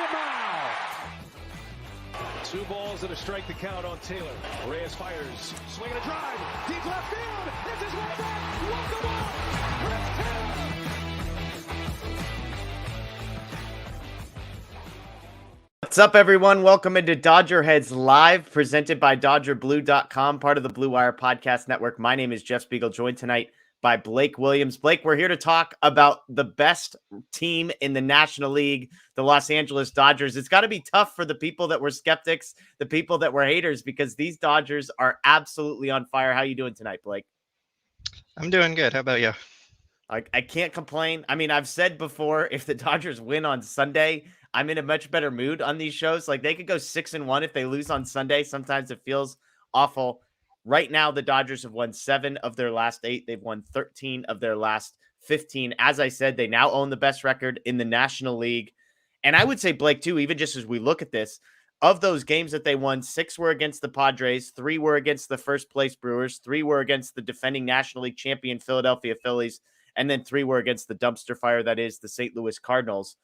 foul. 2 balls and a strike to count on Taylor. Reyes fires, swinging a drive, deep left field. It's his way back. Walk the ball. Chris Taylor. What's up, everyone? Welcome into DodgerHeads Live, presented by DodgerBlue.com, part of the Blue Wire Podcast Network. My name is Jeff Spiegel, joined tonight by Blake Williams. Blake, we're here to talk about the best team in the National League, the Los Angeles Dodgers. It's got to be tough for the people that were skeptics, the people that were haters, because these Dodgers are absolutely on fire. How you doing tonight, Blake? I'm doing good. How about you? I can't complain. I mean, I've said before, if the Dodgers win on Sunday, I'm in a much better mood on these shows. Like, they could go 6-1 if they lose on Sunday. Sometimes it feels awful. Right now, the Dodgers have won 7 of their last 8. They've won 13 of their last 15. As I said, they now own the best record in the National League. And I would say, Blake, too, even just as we look at this, of those games that they won, 6 were against the Padres, 3 were against the first place Brewers, 3 were against the defending National League champion Philadelphia Phillies, and then 3 were against the dumpster fire that is the St. Louis Cardinals.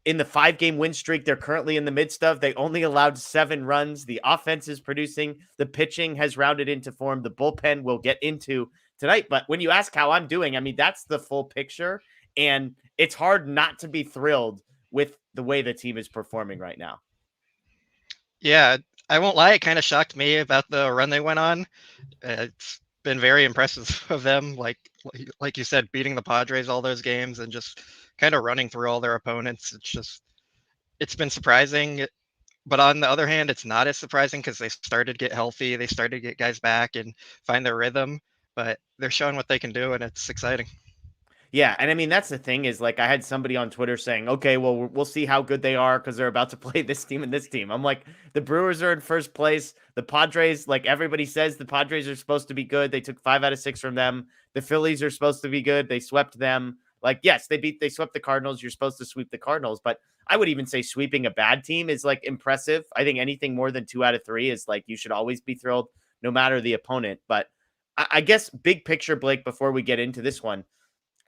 In the 5-game win streak they're currently in the midst of, they only allowed 7 runs. The offense is producing. The pitching has rounded into form. The bullpen we'll get into tonight. But when you ask how I'm doing, I mean, that's the full picture. And it's hard not to be thrilled with the way the team is performing right now. Yeah, I won't lie. It kind of shocked me about the run they went on. It's been very impressive of them. Like you said, beating the Padres all those games and just kind of running through all their opponents. It's been surprising, but on the other hand, it's not as surprising because they started to get healthy. They started to get guys back and find their rhythm, but they're showing what they can do, and it's exciting. Yeah, and I mean, that's the thing is, like, I had somebody on Twitter saying, okay, well, we'll see how good they are because they're about to play this team and this team. I'm like, the Brewers are in first place. The Padres, like everybody says, the Padres are supposed to be good. They took 5 out of 6 from them. The Phillies are supposed to be good. They swept them. Like, yes, they swept the Cardinals. You're supposed to sweep the Cardinals, but I would even say sweeping a bad team is, like, impressive. I think anything more than 2 out of 3 is, like, you should always be thrilled no matter the opponent. But I guess big picture, Blake, before we get into this one,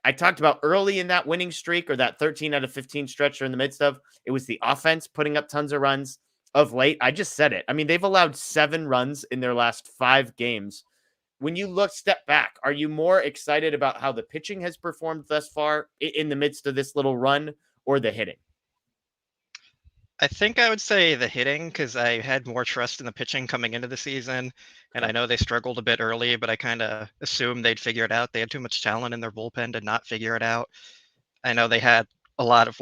I talked about early in that winning streak or that 13 out of 15 stretch they're in the midst of, it was the offense putting up tons of runs. Of late, I just said it. I mean, they've allowed 7 runs in their last 5 games. When you step back, are you more excited about how the pitching has performed thus far in the midst of this little run, or the hitting? I think I would say the hitting, because I had more trust in the pitching coming into the season, and I know they struggled a bit early, but I kind of assumed they'd figure it out. They had too much talent in their bullpen to not figure it out. I know they had a lot of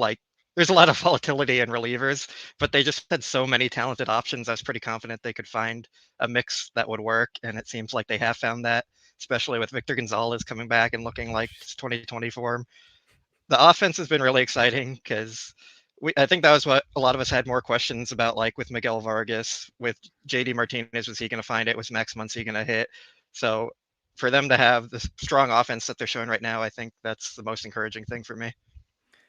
there's a lot of volatility in relievers, but they just had so many talented options. I was pretty confident they could find a mix that would work, and it seems like they have found that, especially with Victor Gonzalez coming back and looking like it's 2020 form. The offense has been really exciting because I think that was what a lot of us had more questions about, like with Miguel Vargas, with JD Martinez, was he going to find it? Was Max Muncy going to hit? So for them to have this strong offense that they're showing right now, I think that's the most encouraging thing for me.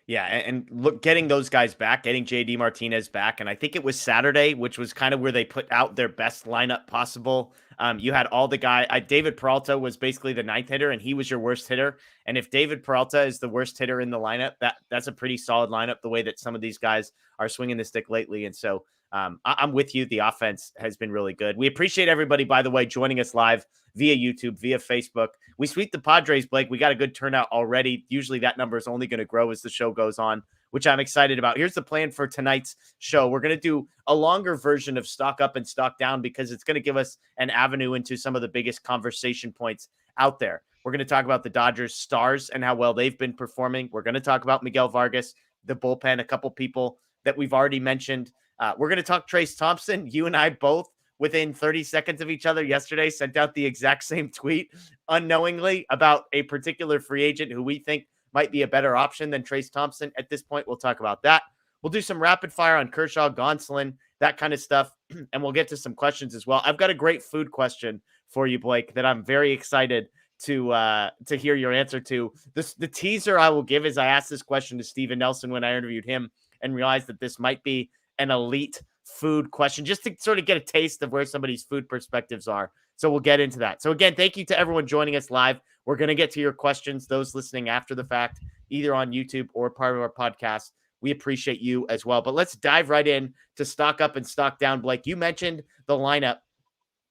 Yeah, and look, getting those guys back, getting JD Martinez back, and I think it was Saturday, which was kind of where they put out their best lineup possible. You had all the David Peralta was basically the 9th hitter, and he was your worst hitter. And if David Peralta is the worst hitter in the lineup, that's a pretty solid lineup, the way that some of these guys are swinging the stick lately. And so I'm with you. The offense has been really good. We appreciate everybody, by the way, joining us live via YouTube, via Facebook. We sweep the Padres, Blake. We got a good turnout already. Usually that number is only going to grow as the show goes on, which I'm excited about. Here's the plan for tonight's show. We're going to do a longer version of Stock Up and Stock Down because it's going to give us an avenue into some of the biggest conversation points out there. We're going to talk about the Dodgers stars and how well they've been performing. We're going to talk about Miguel Vargas, the bullpen, a couple people that we've already mentioned. We're going to talk Trayce Thompson. You and I both, within 30 seconds of each other yesterday, sent out the exact same tweet unknowingly about a particular free agent who we think might be a better option than Trayce Thompson. At this point, we'll talk about that. We'll do some rapid fire on Kershaw, Gonsolin, that kind of stuff, and we'll get to some questions as well. I've got a great food question for you, Blake, that I'm very excited to hear your answer to. The teaser I will give is I asked this question to Steven Nelson when I interviewed him and realized that this might be an elite food question, just to sort of get a taste of where somebody's food perspectives are. So we'll get into that. So again, thank you to everyone joining us live. We're going to get to your questions, those listening after the fact, either on YouTube or part of our podcast. We appreciate you as well. But let's dive right in to stock up and stock down. Blake, you mentioned the lineup,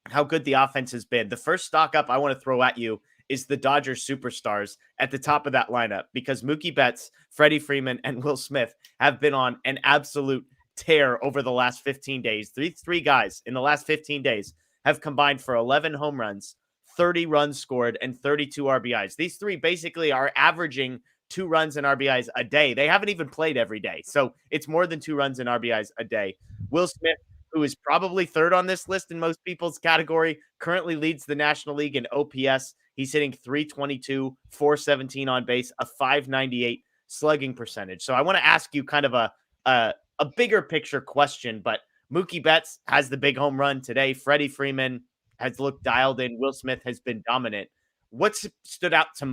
how good the offense has been. The first stock up I want to throw at you is the Dodgers superstars at the top of that lineup, because Mookie Betts, Freddie Freeman, and Will Smith have been on an absolute tear over the last 15 days. These three guys in the last 15 days have combined for 11 home runs, 30 runs scored, and 32 RBIs. These three basically are averaging 2 runs and RBIs a day. They haven't even played every day, so it's more than 2 runs and RBIs a day. Will Smith, who is probably third on this list in most people's category, currently leads the National League in OPS. He's hitting 322, 417 on base, a 598 slugging percentage. So I want to ask you kind of a bigger picture question, but Mookie Betts has the big home run today. Freddie Freeman has looked dialed in. Will Smith has been dominant. What's stood out the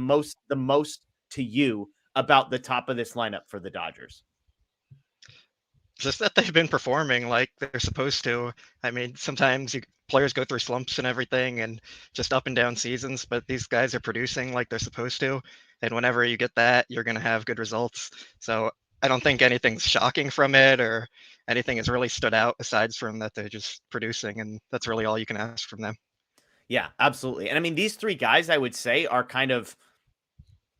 most to you about the top of this lineup for the Dodgers? Just that they've been performing like they're supposed to. I mean, sometimes players go through slumps and everything and just up and down seasons, but these guys are producing like they're supposed to. And whenever you get that, you're going to have good results. So I don't think anything's shocking from it or anything has really stood out aside from that they're just producing. And that's really all you can ask from them. Yeah, absolutely. And I mean, these three guys, I would say, are kind of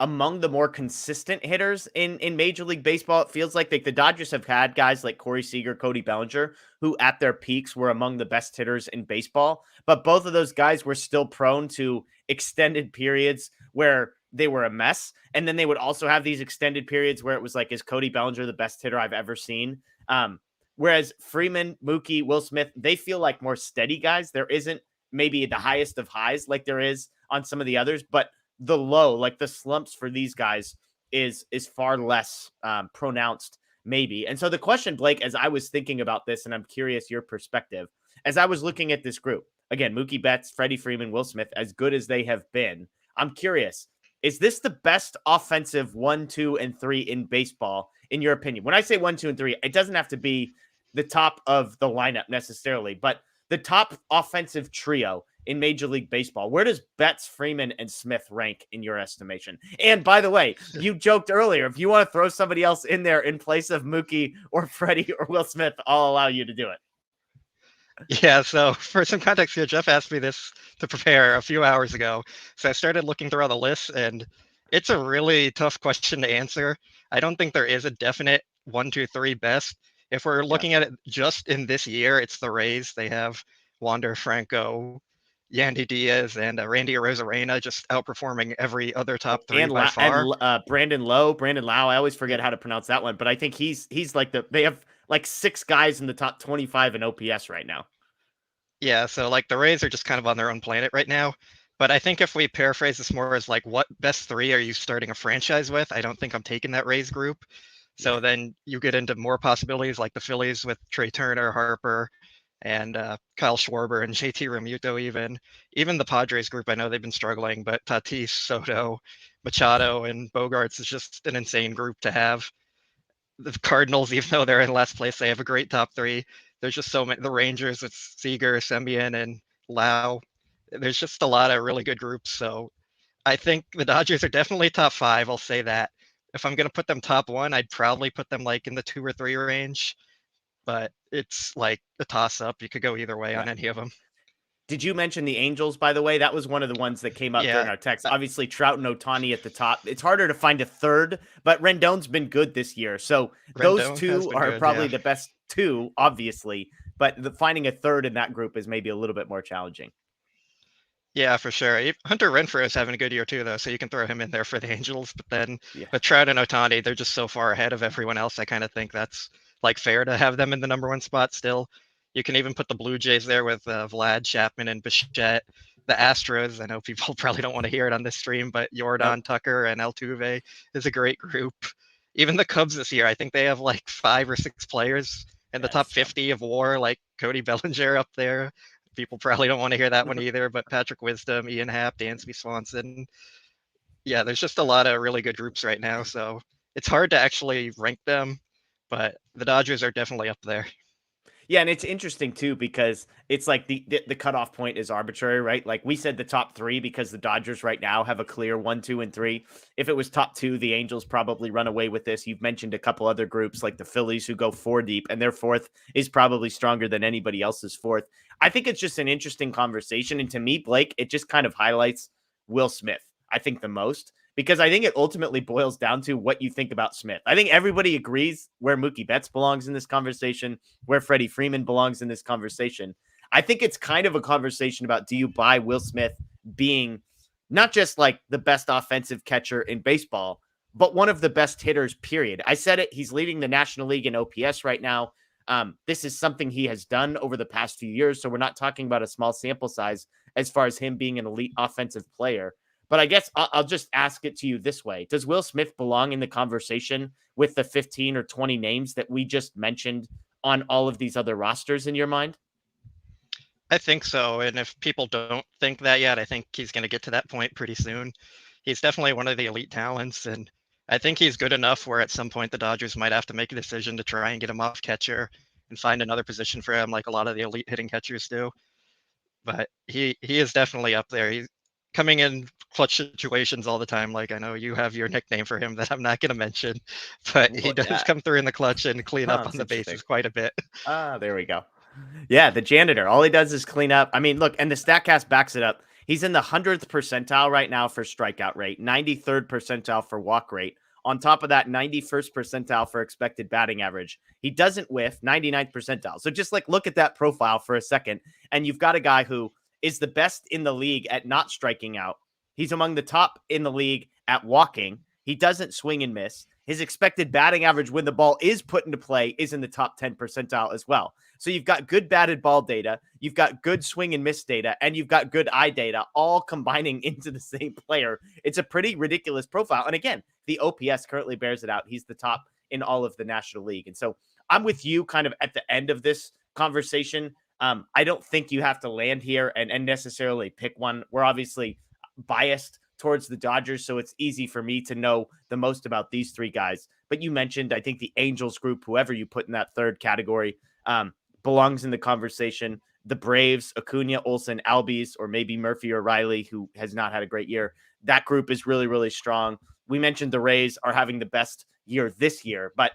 among the more consistent hitters in Major League Baseball. It feels like the Dodgers have had guys like Corey Seager, Cody Bellinger, who at their peaks were among the best hitters in baseball. But both of those guys were still prone to extended periods where they were a mess. And then they would also have these extended periods where it was like, is Cody Bellinger the best hitter I've ever seen? Whereas Freeman, Mookie, Will Smith, they feel like more steady guys. There isn't maybe the highest of highs like there is on some of the others, but the low, like the slumps for these guys is far less pronounced maybe. And so the question, Blake, as I was thinking about this, and I'm curious your perspective, as I was looking at this group, again, Mookie Betts, Freddie Freeman, Will Smith, as good as they have been, I'm curious, is this the best offensive 1, 2, and 3 in baseball, in your opinion? When I say 1, 2, and 3, it doesn't have to be the top of the lineup necessarily, but the top offensive trio in Major League Baseball. Where does Betts, Freeman, and Smith rank in your estimation? And by the way, you joked earlier, if you want to throw somebody else in there in place of Mookie or Freddie or Will Smith, I'll allow you to do it. Yeah, so for some context here, Jeff asked me this to prepare a few hours ago. So I started looking through all the lists, and it's a really tough question to answer. I don't think there is a definite 1, 2, 3 best. If we're looking at it just in this year, it's the Rays. They have Wander Franco, Yandy Diaz, and Randy Arozarena just outperforming every other top 3 by far. And Brandon Lau. I always forget how to pronounce that one, but I think he's like they have like 6 guys in the top 25 in OPS right now. Yeah, so like the Rays are just kind of on their own planet right now. But I think if we paraphrase this more as like, what best 3 are you starting a franchise with? I don't think I'm taking that Rays group. So then you get into more possibilities like the Phillies with Trey Turner, Harper, and Kyle Schwarber and JT Realmuto even the Padres group. I know they've been struggling, but Tatis, Soto, Machado, and Bogarts is just an insane group to have. The Cardinals, even though they're in last place, they have a great top 3. There's just so many. The Rangers with Seager, Semien, and Lau. There's just a lot of really good groups. So I think the Dodgers are definitely top 5. I'll say that. If I'm going to put them top 1, I'd probably put them like in the 2 or 3 range. But it's like a toss-up. You could go either way on any of them. Did you mention the Angels, by the way? That was one of the ones that came up during our text. Obviously, Trout and Ohtani at the top. It's harder to find a third, but Rendon's been good this year. So those 2 are probably the best 2, obviously. But finding a third in that group is maybe a little bit more challenging. Yeah, for sure. Hunter Renfroe is having a good year too, though, so you can throw him in there for the Angels. But then, but Trout and Ohtani, they're just so far ahead of everyone else. I kind of think that's like fair to have them in the number 1 spot still. You can even put the Blue Jays there with Vlad, Chapman, and Bichette. The Astros, I know people probably don't want to hear it on this stream, but Jordan, Tucker, and Altuve is a great group. Even the Cubs this year, I think they have like 5 or 6 players in the top 50 of WAR, like Cody Bellinger up there. People probably don't want to hear that one either, but Patrick Wisdom, Ian Happ, Dansby Swanson. Yeah, there's just a lot of really good groups right now, so it's hard to actually rank them, but the Dodgers are definitely up there. Yeah, and it's interesting too because it's like the cutoff point is arbitrary, right? Like we said the top three because the Dodgers right now have a clear 1, 2, and 3. If it was top two, the Angels probably run away with this. You've mentioned a couple other groups like the Phillies who go 4 deep, and their fourth is probably stronger than anybody else's fourth. I think it's just an interesting conversation, and to me, Blake, it just kind of highlights Will Smith, I think, the most. Because I think it ultimately boils down to what you think about Smith. I think everybody agrees where Mookie Betts belongs in this conversation, where Freddie Freeman belongs in this conversation. I think it's kind of a conversation about, do you buy Will Smith being not just like the best offensive catcher in baseball, but one of the best hitters, period. I said it. He's leading the National League in OPS right now. This is something he has done over the past few years. So we're not talking about a small sample size as far as him being an elite offensive player. But I guess I'll just ask it to you this way. Does Will Smith belong in the conversation with the 15 or 20 names that we just mentioned on all of these other rosters in your mind? I think so. And if people don't think that yet, I think he's going to get to that point pretty soon. He's definitely one of the elite talents. And I think he's good enough where at some point the Dodgers might have to make a decision to try and get him off catcher and find another position for him, like a lot of the elite hitting catchers do. But he is definitely up there. He's coming in clutch situations all the time. Like I know you have your nickname for him that I'm not going to mention, but he does come through in the clutch and clean up on the bases quite a bit. There we go. Yeah, the janitor. All he does is clean up. I mean, look, and the StatCast backs it up. He's in the 100th percentile right now for strikeout rate, 93rd percentile for walk rate. On top of that, 91st percentile for expected batting average. He doesn't whiff, 99th percentile. So just like look at that profile for a second, and you've got a guy who is the best in the league at not striking out. He's among the top in the league at walking. He doesn't swing and miss. His expected batting average when the ball is put into play is in the top 10 percentile as well. So you've got good batted ball data, you've got good swing and miss data, and you've got good eye data all combining into the same player. It's a pretty ridiculous profile. And again, the OPS currently bears it out. He's the top in all of the National League. And so I'm with you kind of at the end of this conversation. I don't think you have to land here and necessarily pick one. We're obviously biased towards the Dodgers, so it's easy for me to know the most about these three guys. But you mentioned, I think the Angels group, whoever you put in that third category, belongs in the conversation. The Braves, Acuna, Olsen, Albies, or maybe Murphy or Riley, who has not had a great year. That group is really, really strong. We mentioned the Rays are having the best year this year, but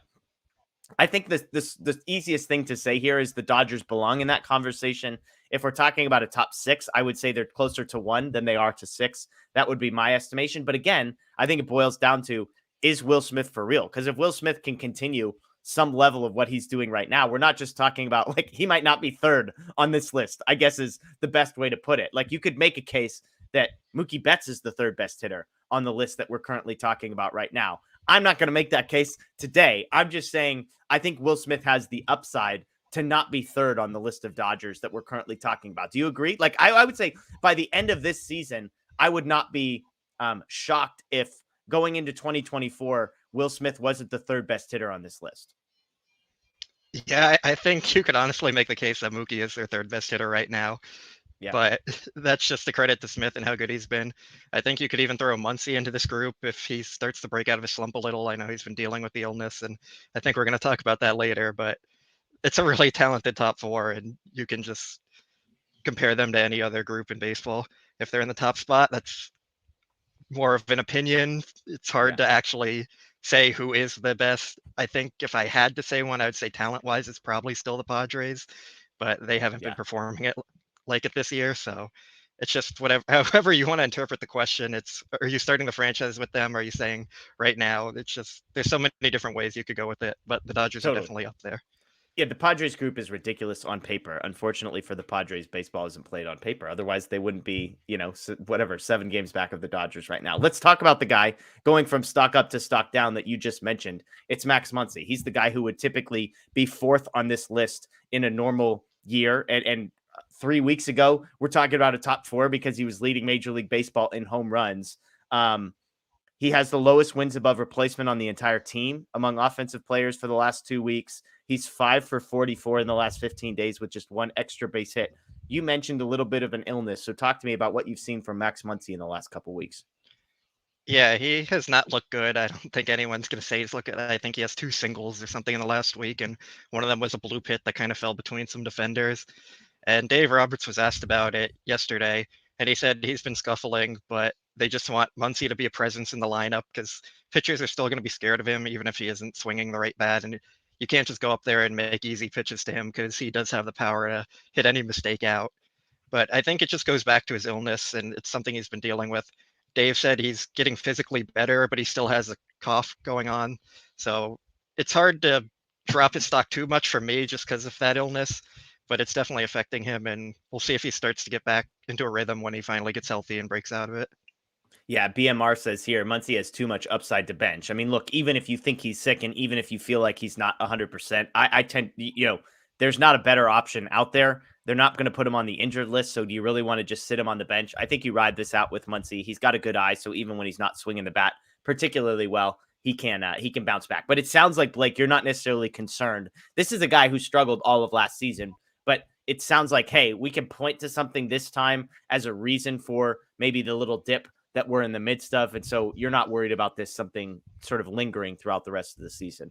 I think the easiest thing to say here is the Dodgers belong in that conversation. If we're talking about a top 6, I would say they're closer to 1 than they are to 6. That would be my estimation. But again, I think it boils down to, is Will Smith for real? Because if Will Smith can continue some level of what he's doing right now, we're not just talking about like he might not be third on this list, I guess is the best way to put it. Like you could make a case that Mookie Betts is the third best hitter on the list that we're currently talking about right now. I'm not going to make that case today. I'm just saying I think Will Smith has the upside to not be third on the list of Dodgers that we're currently talking about. Do you agree? Like I would say by the end of this season, I would not be shocked if going into 2024, Will Smith wasn't the third best hitter on this list. Yeah, I think you could honestly make the case that Mookie is their third best hitter right now. Yeah. But that's just a credit to Smith and how good he's been. I think you could even throw Muncy into this group if he starts to break out of his slump a little. I know he's been dealing with the illness, and I think we're going to talk about that later. But it's a really talented top 4, and you can just compare them to any other group in baseball. If they're in the top spot, that's more of an opinion. It's hard to actually say who is the best. I think if I had to say one, I would say talent-wise, it's probably still the Padres, but they haven't been performing it like it this year. So it's just whatever, however you want to interpret the question. It's, are you starting the franchise with them? Are you saying right now? It's just, there's so many different ways you could go with it, but the Dodgers are definitely up there. Yeah, the Padres group is ridiculous on paper. Unfortunately for the Padres, baseball isn't played on paper. Otherwise, they wouldn't be, 7 games back of the Dodgers right now. Let's talk about the guy going from stock up to stock down that you just mentioned. It's Max Muncy. He's the guy who would typically be 4th on this list in a normal year. And 3 weeks ago, we're talking about a top 4 because he was leading Major League Baseball in home runs. He has the lowest wins above replacement on the entire team among offensive players for the last 2 weeks. He's 5 for 44 in the last 15 days with just 1 extra base hit. You mentioned a little bit of an illness, so talk to me about what you've seen from Max Muncy in the last couple weeks. Yeah, he has not looked good. I don't think anyone's going to say he's looked good. I think he has 2 singles or something in the last week, and one of them was a blue pit that kind of fell between some defenders. And Dave Roberts was asked about it yesterday, and he said he's been scuffling, but they just want Muncy to be a presence in the lineup because pitchers are still going to be scared of him, even if he isn't swinging the right bat. And you can't just go up there and make easy pitches to him because he does have the power to hit any mistake out. But I think it just goes back to his illness, and it's something he's been dealing with. Dave said he's getting physically better, but he still has a cough going on. So it's hard to drop his stock too much for me just because of that illness, but it's definitely affecting him. And we'll see if he starts to get back into a rhythm when he finally gets healthy and breaks out of it. Yeah, BMR says here, Muncy has too much upside to bench. I mean, look, even if you think he's sick and even if you feel like he's not 100%, I tend, there's not a better option out there. They're not going to put him on the injured list. So do you really want to just sit him on the bench? I think you ride this out with Muncy. He's got a good eye. So even when he's not swinging the bat particularly well, he can bounce back. But it sounds like, Blake, you're not necessarily concerned. This is a guy who struggled all of last season, but it sounds like, hey, we can point to something this time as a reason for maybe the little dip that we're in the midst of. And so you're not worried about this something sort of lingering throughout the rest of the season.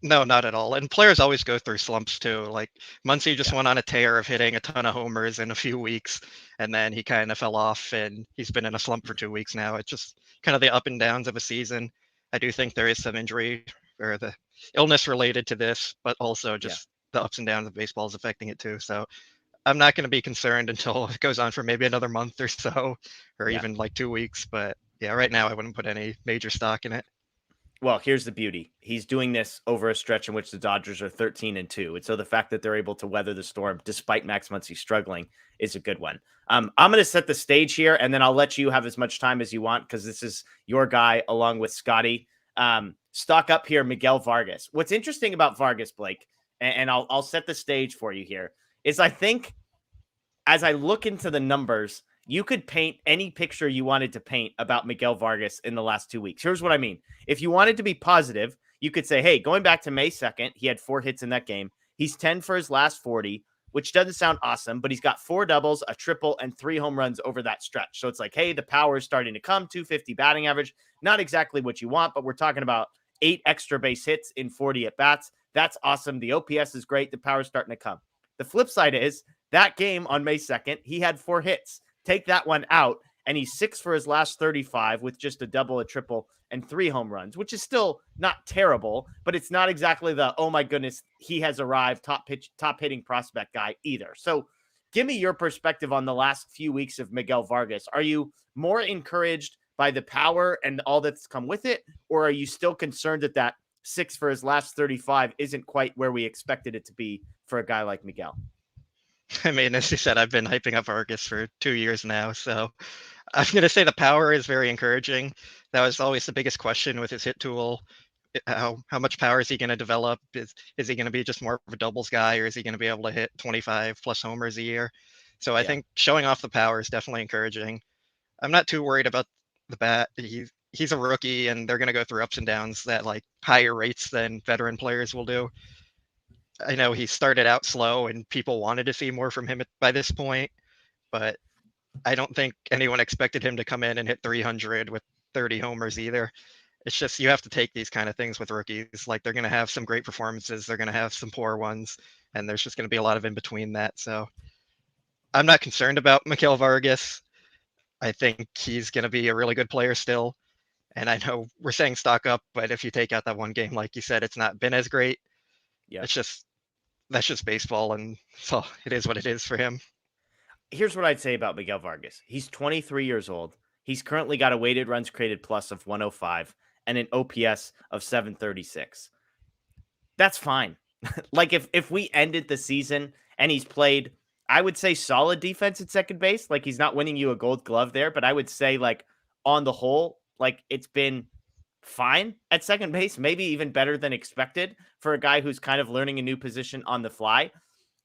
No, not at all. And players always go through slumps too. Like Muncy just went on a tear of hitting a ton of homers in a few weeks, and then he kind of fell off, and he's been in a slump for 2 weeks now. It's just kind of the up and downs of a season. I do think there is some injury or the illness related to this, but also just the ups and downs of baseball is affecting it too. So I'm not going to be concerned until it goes on for maybe another month or so, or even like 2 weeks. But yeah, right now I wouldn't put any major stock in it. Well, here's the beauty. He's doing this over a stretch in which the Dodgers are 13-2. And so the fact that they're able to weather the storm despite Max Muncy struggling is a good one. I'm going to set the stage here, and then I'll let you have as much time as you want because this is your guy along with Scotty. Stock up here, Miguel Vargas. What's interesting about Vargas, Blake, and I'll set the stage for you here, is I think as I look into the numbers, you could paint any picture you wanted to paint about Miguel Vargas in the last 2 weeks. Here's what I mean. If you wanted to be positive, you could say, hey, going back to May 2nd, he had 4 hits in that game. He's 10 for his last 40, which doesn't sound awesome, but he's got 4 doubles, a triple, and 3 home runs over that stretch. So it's like, hey, the power is starting to come, 250 batting average. Not exactly what you want, but we're talking about 8 extra base hits in 40 at-bats. That's awesome. The OPS is great. The power is starting to come. The flip side is that game on May 2nd, he had 4 hits. Take that one out, and he's 6 for his last 35 with just a double, a triple, and 3 home runs, which is still not terrible, but it's not exactly the, oh my goodness, he has arrived top hitting prospect guy either. So give me your perspective on the last few weeks of Miguel Vargas. Are you more encouraged by the power and all that's come with it, or are you still concerned that 6 for his last 35 isn't quite where we expected it to be for a guy like Miguel? I mean, as you said, I've been hyping up Vargas for 2 years now, so I'm going to say the power is very encouraging. That was always the biggest question with his hit tool. How much power is he going to develop? Is he going to be just more of a doubles guy, or is he going to be able to hit 25 plus homers a year? So I think showing off the power is definitely encouraging. I'm not too worried about the bat. He's a rookie, and they're going to go through ups and downs at like higher rates than veteran players will do. I know he started out slow and people wanted to see more from him by this point, but I don't think anyone expected him to come in and hit 300 with 30 homers either. It's just you have to take these kind of things with rookies. Like they're going to have some great performances, they're going to have some poor ones, and there's just going to be a lot of in between that. So I'm not concerned about Miguel Vargas. I think he's going to be a really good player still. And I know we're saying stock up, but if you take out that one game, like you said, it's not been as great. Yeah, that's just baseball, and so it is what it is for him. Here's what I'd say about Miguel Vargas. He's 23 years old. He's currently got a weighted runs created plus of 105 and an OPS of 736. That's fine. Like if we ended the season and he's played, I would say solid defense at second base. Like he's not winning you a gold glove there, but I would say like on the whole, like it's been fine at second base, maybe even better than expected for a guy who's kind of learning a new position on the fly.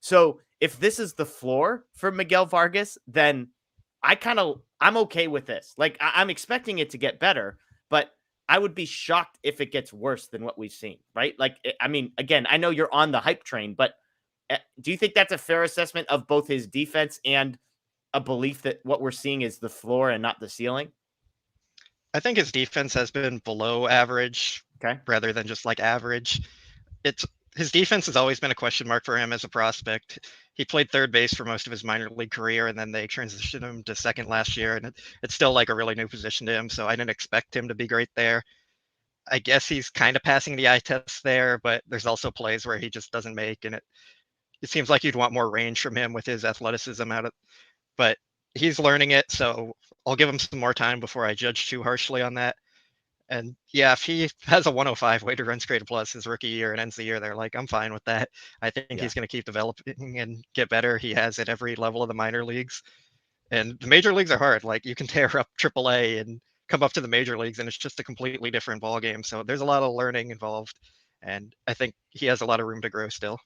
So if this is the floor for Miguel Vargas, then I'm okay with this. Like I'm expecting it to get better, but I would be shocked if it gets worse than what we've seen, right? Like, I mean, again, I know you're on the hype train, but do you think that's a fair assessment of both his defense and a belief that what we're seeing is the floor and not the ceiling? I think his defense has been below average Okay. rather than just like average. It's his defense has always been a question mark for him as a prospect. He played third base for most of his minor league career, and then they transitioned him to second last year, and it's still like a really new position to him. So I didn't expect him to be great there. I guess he's kind of passing the eye test there, but there's also plays where he just doesn't make, and it seems like you'd want more range from him with his athleticism out of. But he's learning it, so I'll give him some more time before I judge too harshly on that. And yeah, if he has a 105 weighted runs created plus his rookie year and ends the year, they're like, I'm fine with that. I think Yeah. he's going to keep developing and get better. He has at every level of the minor leagues. And the major leagues are hard. Like you can tear up AAA and come up to the major leagues, and it's just a completely different ball game. So there's a lot of learning involved. And I think he has a lot of room to grow still.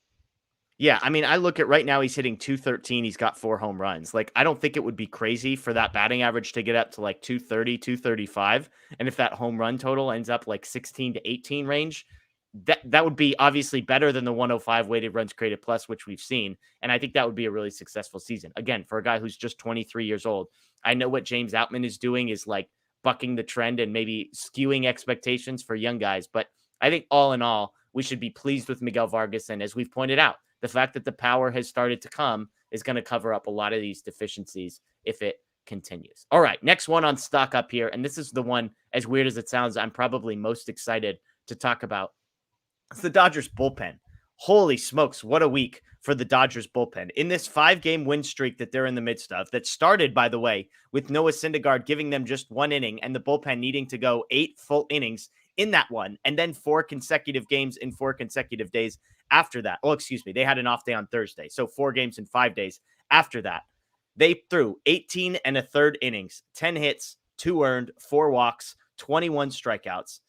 Yeah, I mean, I look at right now, he's hitting 213. He's got 4 home runs. Like, I don't think it would be crazy for that batting average to get up to like 230, 235. And if that home run total ends up like 16 to 18 range, that would be obviously better than the 105 weighted runs created plus, which we've seen. And I think that would be a really successful season. Again, for a guy who's just 23 years old, I know what James Outman is doing is like bucking the trend and maybe skewing expectations for young guys. But I think all in all, we should be pleased with Miguel Vargas. And as we've pointed out, the fact that the power has started to come is going to cover up a lot of these deficiencies if it continues. All right, next one on stock up here. And this is the one, as weird as it sounds, I'm probably most excited to talk about. It's the Dodgers bullpen. Holy smokes, what a week for the Dodgers bullpen. In this 5-game win streak that they're in the midst of, that started, by the way, with Noah Syndergaard giving them just 1 inning and the bullpen needing to go 8 full innings in that one, and then 4 consecutive games in 4 consecutive days after that. Oh, excuse me. They had an off day on Thursday. So 4 games in 5 days after that. They threw 18 and a third innings, 10 hits, 2 earned, 4 walks, 21 strikeouts.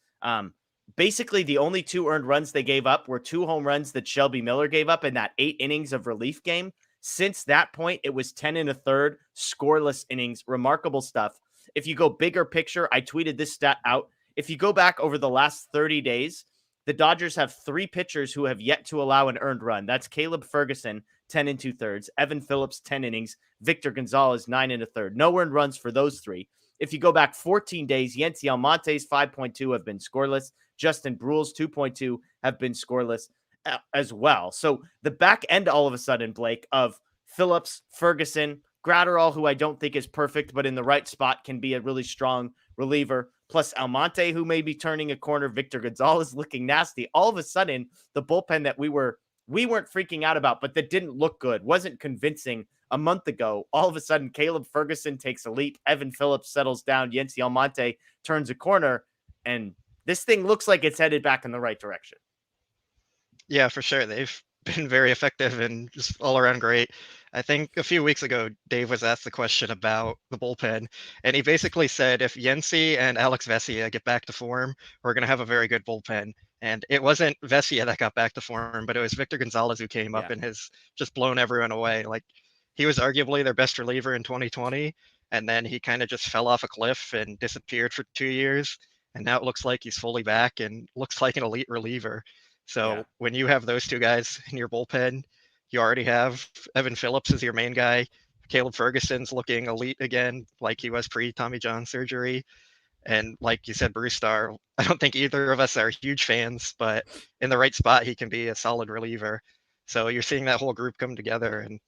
Basically, the only 2 earned runs they gave up were 2 home runs that Shelby Miller gave up in that 8 innings of relief game. Since that point, it was 10 and a third scoreless innings. Remarkable stuff. If you go bigger picture, I tweeted this stat out. If you go back over the last 30 days, the Dodgers have 3 pitchers who have yet to allow an earned run. That's Caleb Ferguson, 10 and 2/3, Evan Phillips, 10 innings, Victor Gonzalez, 9 and a third. No earned runs for those 3. If you go back 14 days, Yency Almonte's 5.2 have been scoreless. Justin Brule's 2.2 have been scoreless as well. So the back end, all of a sudden, Blake, of Phillips, Ferguson, Gratterall, who I don't think is perfect, but in the right spot can be a really strong reliever, plus Almonte, who may be turning a corner, Victor Gonzalez looking nasty. All of a sudden, the bullpen that we weren't freaking out about, but that didn't look good, wasn't convincing a month ago. All of a sudden, Caleb Ferguson takes a leap. Evan Phillips settles down. Yency Almonte turns a corner, and this thing looks like it's headed back in the right direction. Yeah, for sure. They've been very effective and just all around great. I think a few weeks ago, Dave was asked the question about the bullpen, and he basically said if Yency and Alex Vesia get back to form, we're going to have a very good bullpen. And it wasn't Vesia that got back to form, but it was Victor Gonzalez who came up and has just blown everyone away. Like he was arguably their best reliever in 2020, and then he kind of just fell off a cliff and disappeared for 2 years. And now it looks like he's fully back and looks like an elite reliever. So when you have those 2 guys in your bullpen, you already have Evan Phillips as your main guy. Caleb Ferguson's looking elite again, like he was pre-Tommy John surgery. And like you said, Bruce Starr, I don't think either of us are huge fans, but in the right spot, he can be a solid reliever. So you're seeing that whole group come together, and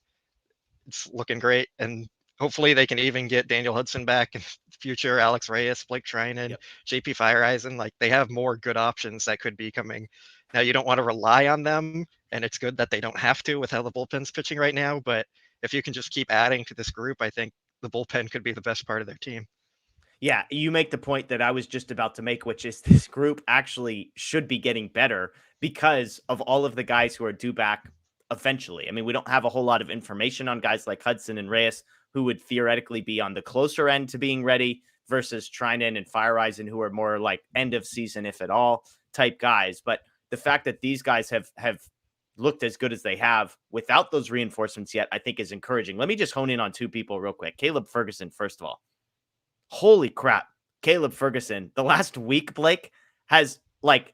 it's looking great. And hopefully they can even get Daniel Hudson back in the future, Alex Reyes, Blake Trinan, JP Fireeisen. Like they have more good options that could be coming. Now you don't want to rely on them, and it's good that they don't have to with how the bullpen's pitching right now. But if you can just keep adding to this group, I think the bullpen could be the best part of their team. Yeah, you make the point that I was just about to make, which is this group actually should be getting better because of all of the guys who are due back eventually. I mean, we don't have a whole lot of information on guys like Hudson and Reyes, who would theoretically be on the closer end to being ready, versus Trinan and Fireeisen, who are more like end of season, if at all, type guys. But the fact that these guys have looked as good as they have without those reinforcements yet, I think is encouraging. Let me just hone in on 2 people real quick. Caleb Ferguson, first of all. Holy crap. Caleb Ferguson, the last week, Blake, has like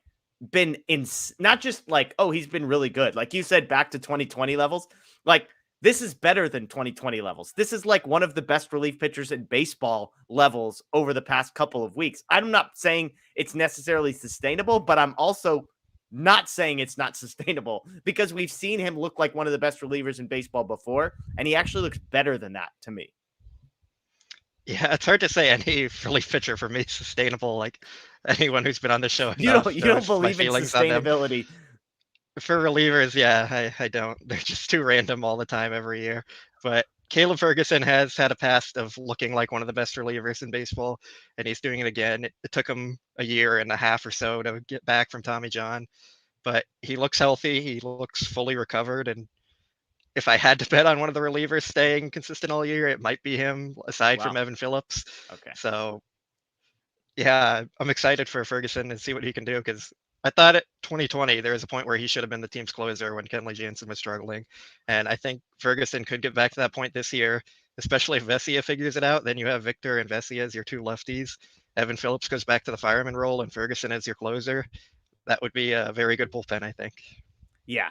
been in, not just like, oh, he's been really good. Like you said, back to 2020 levels. Like This is better than 2020 levels. This is like one of the best relief pitchers in baseball levels over the past couple of weeks. I'm not saying it's necessarily sustainable, but I'm also not saying it's not sustainable because we've seen him look like one of the best relievers in baseball before, and he actually looks better than that to me. Yeah, it's hard to say any relief pitcher for me is sustainable. Like anyone who's been on the show, You don't believe in sustainability. For relievers, yeah, I don't. They're just too random all the time every year. But Caleb Ferguson has had a past of looking like one of the best relievers in baseball, and he's doing it again. It took him a year and a half or so to get back from Tommy John, but he looks healthy. He looks fully recovered, and if I had to bet on one of the relievers staying consistent all year, it might be him, aside from Evan Phillips. Okay. So, yeah, I'm excited for Ferguson and see what he can do, because I thought at 2020 there was a point where he should have been the team's closer when Kenley Jansen was struggling, and I think Ferguson could get back to that point this year, especially if Vesia figures it out. Then you have Victor and Vesia as your two lefties. Evan Phillips goes back to the fireman role, and Ferguson as your closer. That would be a very good bullpen, I think. Yeah,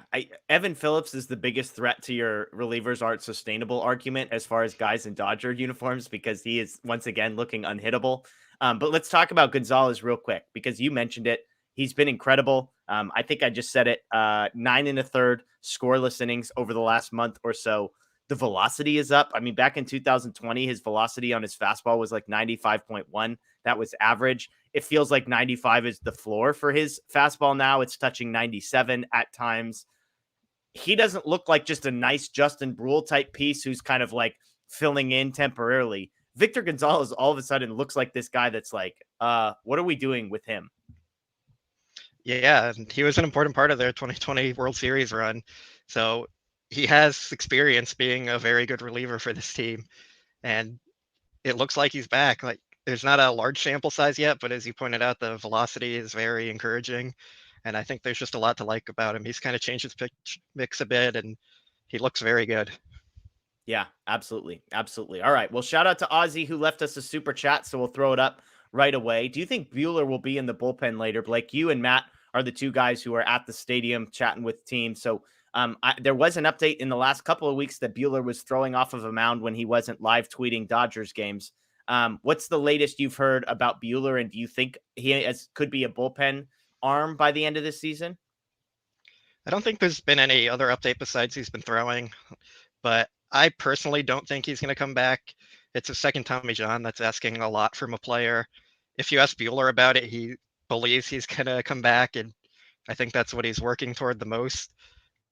Evan Phillips is the biggest threat to your relievers aren't sustainable argument as far as guys in Dodger uniforms, because he is once again looking unhittable. But let's talk about Gonzalez real quick, because you mentioned it. He's been incredible. I think I just said it, 9 1/3 scoreless innings over the last month or so. The velocity is up. I mean, back in 2020, his velocity on his fastball was like 95.1. That was average. It feels like 95 is the floor for his fastball now. It's touching 97 at times. He doesn't look like just a nice Justin Brule type piece who's kind of like filling in temporarily. Victor Gonzalez all of a sudden looks like this guy that's like, what are we doing with him? Yeah, and he was an important part of their 2020 World Series run. So he has experience being a very good reliever for this team. And it looks like he's back. Like, there's not a large sample size yet, but as you pointed out, the velocity is very encouraging. And I think there's just a lot to like about him. He's kind of changed his pitch mix a bit, and he looks very good. Yeah, absolutely. Absolutely. All right. Well, shout out to Ozzy who left us a super chat, so we'll throw it up right away. Do you think Bueller will be in the bullpen later? Blake, you and Matt are the two guys who are at the stadium chatting with the team. So there was an update in the last couple of weeks that Bueller was throwing off of a mound when he wasn't live tweeting Dodgers games. What's the latest you've heard about Bueller, and do you think he could be a bullpen arm by the end of this season? I don't think there's been any other update besides he's been throwing, but I personally don't think he's going to come back. It's a second Tommy John. That's asking a lot from a player. If you ask Bueller about it, he believes he's going to come back, and I think that's what he's working toward the most.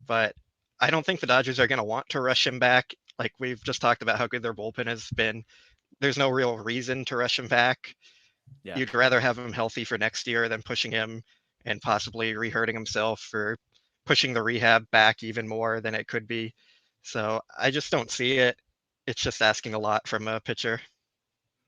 But I don't think the Dodgers are going to want to rush him back. Like we've just talked about how good their bullpen has been. There's no real reason to rush him back. Yeah. You'd rather have him healthy for next year than pushing him and possibly re-hurting himself for pushing the rehab back even more than it could be. So I just don't see it. It's just asking a lot from a pitcher.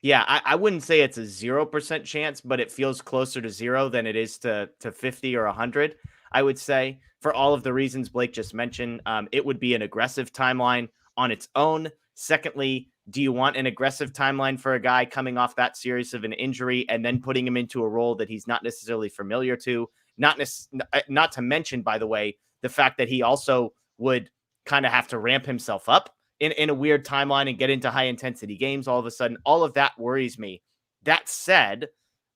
Yeah, I wouldn't say it's a 0% chance, but it feels closer to 0 than it is to 50 or 100, I would say. For all of the reasons Blake just mentioned, it would be an aggressive timeline on its own. Secondly, do you want an aggressive timeline for a guy coming off that series of an injury and then putting him into a role that he's not necessarily familiar to? Not to mention, by the way, the fact that he also would kind of have to ramp himself up in a weird timeline and get into high intensity games all of a sudden. All of that worries me. That said,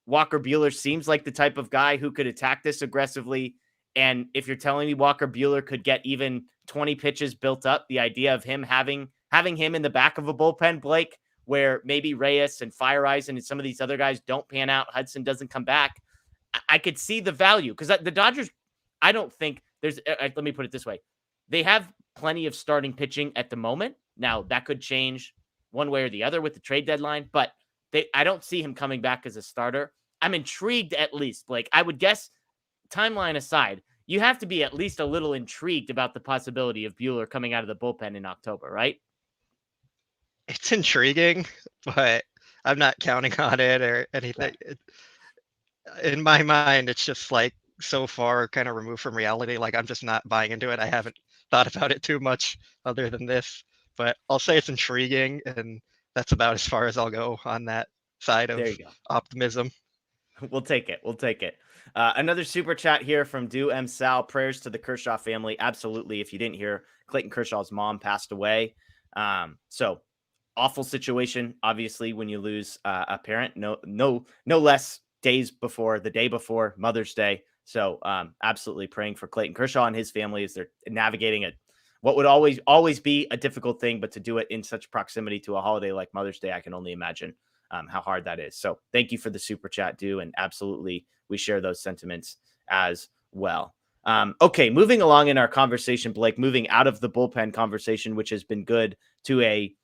Walker Bueller seems like the type of guy who could attack this aggressively. And if you're telling me Walker Bueller could get even 20 pitches built up, the idea of him having him in the back of a bullpen, Blake, where maybe Reyes and Fire Eyes and some of these other guys don't pan out, Hudson doesn't come back, I could see the value. Because the Dodgers, I don't think there's, let me put it this way. They have plenty of starting pitching at the moment. Now, that could change one way or the other with the trade deadline, but I don't see him coming back as a starter. I'm intrigued at least. Blake, I would guess, timeline aside, you have to be at least a little intrigued about the possibility of Bueller coming out of the bullpen in October, right? It's intriguing, but I'm not counting on it or anything. In my mind, it's just like so far kind of removed from reality. Like I'm just not buying into it. I haven't thought about it too much other than this, but I'll say it's intriguing, and that's about as far as I'll go on that side of optimism. We'll take it. We'll take it. Another super chat here from Do M. Sal. Prayers to the Kershaw family. Absolutely. If you didn't hear, Clayton Kershaw's mom passed away. So awful situation, obviously, when you lose a parent. No less days before, the day before Mother's Day. So absolutely praying for Clayton Kershaw and his family as they're navigating it. What would always be a difficult thing, but to do it in such proximity to a holiday like Mother's Day, I can only imagine how hard that is. So thank you for the super chat, Do, and absolutely we share those sentiments as well. Okay, moving along in our conversation, Blake, moving out of the bullpen conversation, which has been good, to a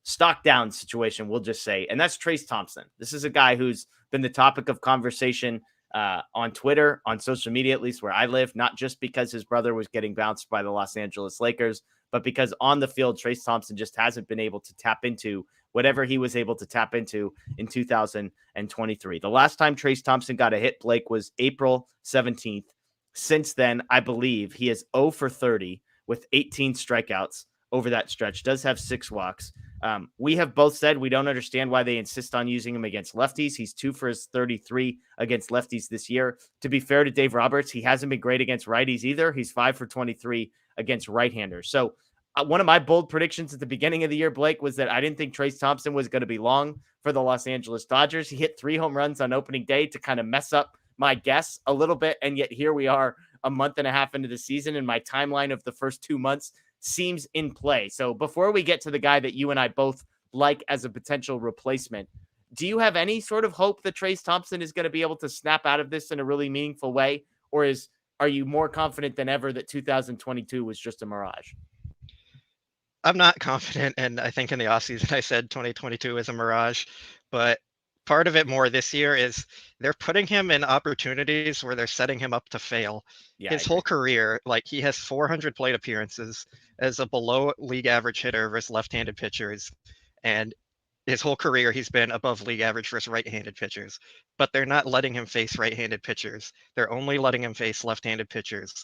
stock down situation, we'll just say, and that's Trayce Thompson. This is a guy who's been the topic of conversation on Twitter, on social media, at least where I live, not just because his brother was getting bounced by the Los Angeles Lakers, but because on the field, Trayce Thompson just hasn't been able to tap into whatever he was able to tap into in 2023. The last time Trayce Thompson got a hit, Blake, was April 17th. Since then, I believe he is 0 for 30 with 18 strikeouts over that stretch, does have 6 walks. We have both said we don't understand why they insist on using him against lefties. He's 2 for his 33 against lefties this year. To be fair to Dave Roberts, he hasn't been great against righties either. He's 5 for 23 against right-handers. So one of my bold predictions at the beginning of the year, Blake, was that I didn't think Trayce Thompson was going to be long for the Los Angeles Dodgers. He hit 3 home runs on opening day to kind of mess up my guess a little bit. And yet here we are a month and a half into the season, and my timeline of the first 2 months seems in play. So before we get to the guy that you and I both like as a potential replacement, do you have any sort of hope that Trayce Thompson is going to be able to snap out of this in a really meaningful way? Or are you more confident than ever that 2022 was just a mirage? I'm not confident, and I think in the offseason I said 2022 is a mirage, but part of it more this year is they're putting him in opportunities where they're setting him up to fail. Yeah, His whole career, like he has 400 plate appearances as a below league average hitter versus left-handed pitchers, and his whole career he's been above league average versus right-handed pitchers, but they're not letting him face right-handed pitchers. They're only letting him face left-handed pitchers.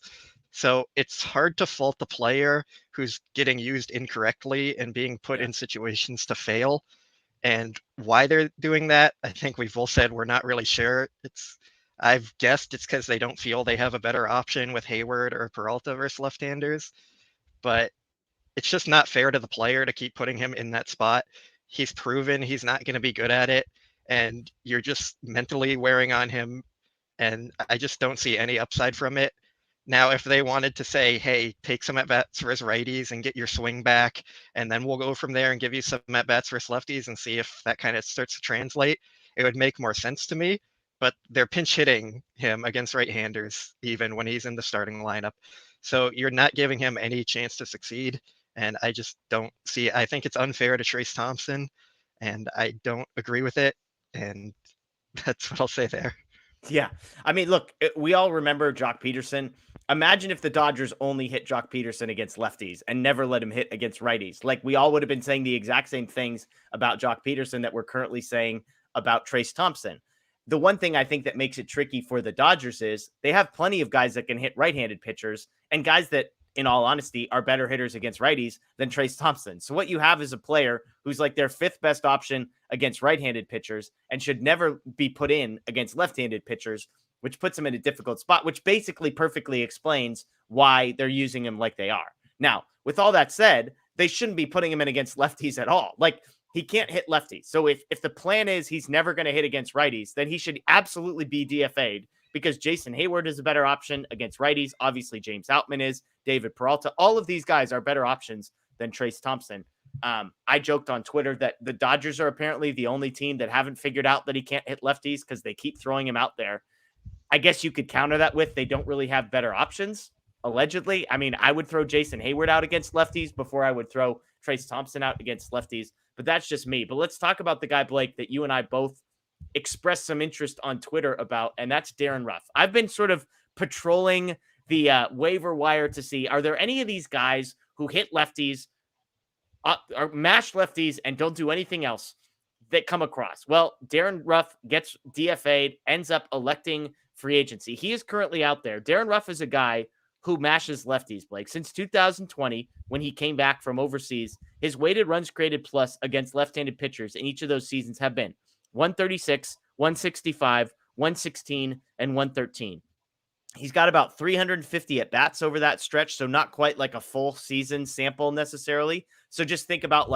So it's hard to fault the player who's getting used incorrectly and being put in situations to fail. And why they're doing that, I think we've both said we're not really sure. I've guessed it's because they don't feel they have a better option with Hayward or Peralta versus left-handers. But it's just not fair to the player to keep putting him in that spot. He's proven he's not going to be good at it, and you're just mentally wearing on him. And I just don't see any upside from it. Now, if they wanted to say, hey, take some at-bats versus righties and get your swing back, and then we'll go from there and give you some at-bats versus lefties and see if that kind of starts to translate, it would make more sense to me. But they're pinch hitting him against right-handers even when he's in the starting lineup. So you're not giving him any chance to succeed. And I just don't see it. I think it's unfair to Trayce Thompson, and I don't agree with it. And that's what I'll say there. Yeah. I mean, look, we all remember Jock Peterson. Imagine if the Dodgers only hit Jock Peterson against lefties and never let him hit against righties. Like, we all would have been saying the exact same things about Jock Peterson that we're currently saying about Trayce Thompson. The one thing I think that makes it tricky for the Dodgers is they have plenty of guys that can hit right-handed pitchers and guys that, in all honesty, are better hitters against righties than Trayce Thompson. So what you have is a player who's like their 5th best option against right-handed pitchers and should never be put in against left-handed pitchers, which puts him in a difficult spot, which basically perfectly explains why they're using him like they are. Now, with all that said, they shouldn't be putting him in against lefties at all. Like, he can't hit lefties. So if the plan is he's never going to hit against righties, then he should absolutely be DFA'd, because Jason Hayward is a better option against righties. Obviously, James Outman is, David Peralta. All of these guys are better options than Trayce Thompson. I joked on Twitter that the Dodgers are apparently the only team that haven't figured out that he can't hit lefties because they keep throwing him out there. I guess you could counter that with they don't really have better options, allegedly. I mean, I would throw Jason Hayward out against lefties before I would throw Trayce Thompson out against lefties, but that's just me. But let's talk about the guy, Blake, that you and I both expressed some interest on Twitter about, and that's Darren Ruff. I've been sort of patrolling the waiver wire to see, are there any of these guys who hit lefties, or mash lefties, and don't do anything else that come across? Well, Darren Ruff gets DFA'd, ends up electing free agency. He is currently out there. Darren Ruff is a guy who mashes lefties, Blake. Since 2020, when he came back from overseas, his weighted runs created plus against left-handed pitchers in each of those seasons have been 136, 165, 116, and 113. He's got about 350 at bats over that stretch, so not quite like a full season sample necessarily. So just think about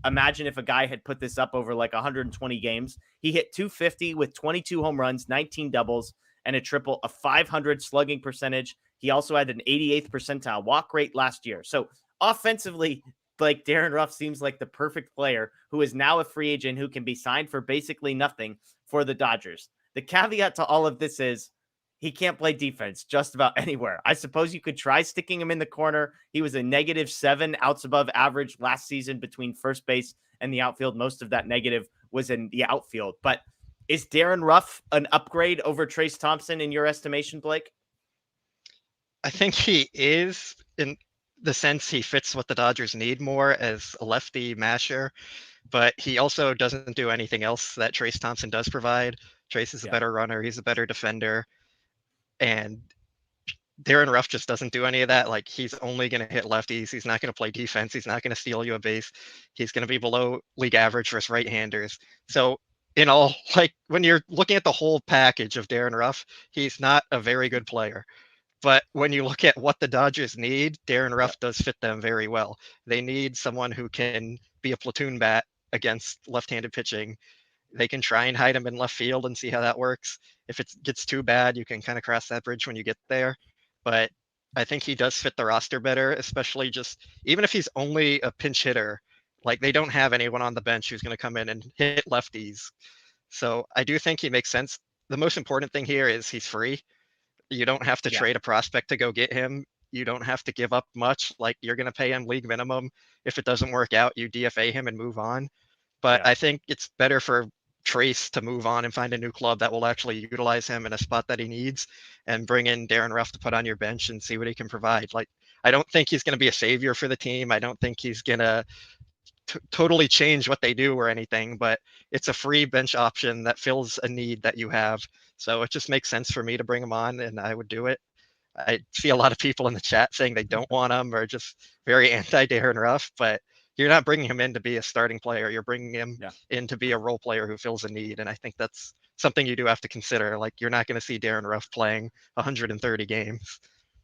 imagine if a guy had put this up over like 120 games. He hit 250 with 22 home runs, 19 doubles, and a triple, a 500 slugging percentage. He also had an 88th percentile walk rate last year. So offensively, like Darren Ruff seems like the perfect player who is now a free agent who can be signed for basically nothing for the Dodgers. The caveat to all of this is he can't play defense just about anywhere. I suppose you could try sticking him in the corner. He was a -7 outs above average last season between first base and the outfield. Most of that negative was in the outfield. But is Darren Ruff an upgrade over Trayce Thompson in your estimation, Blake? I think he is, in the sense he fits what the Dodgers need more as a lefty masher, but he also doesn't do anything else that Trayce Thompson does provide. Trayce is a better runner. He's a better defender. And Darren Ruff just doesn't do any of that. Like, he's only going to hit lefties. He's not going to play defense. He's not going to steal you a base. He's going to be below league average versus right-handers. So in all, like, when you're looking at the whole package of Darren Ruff, he's not a very good player. But when you look at what the Dodgers need, Darren Ruff does fit them very well. They need someone who can be a platoon bat against left-handed pitching. They can try and hide him in left field and see how that works. If it gets too bad, you can kind of cross that bridge when you get there. But I think he does fit the roster better, especially just even if he's only a pinch hitter. Like, they don't have anyone on the bench who's going to come in and hit lefties. So I do think he makes sense. The most important thing here is he's free. You don't have to trade a prospect to go get him. You don't have to give up much. Like, you're going to pay him league minimum. If it doesn't work out, you DFA him and move on. But I think it's better for Trayce to move on and find a new club that will actually utilize him in a spot that he needs, and bring in Darren Ruff to put on your bench and see what he can provide. Like, I don't think he's going to be a savior for the team. I don't think he's going to totally change what they do or anything, but it's a free bench option that fills a need that you have. So it just makes sense for me to bring him on, and I would do it. I see a lot of people in the chat saying they don't want him or just very anti Darren Ruff, but you're not bringing him in to be a starting player. You're bringing him in to be a role player who fills a need. And I think that's something you do have to consider. Like, you're not going to see Darren Ruff playing 130 games.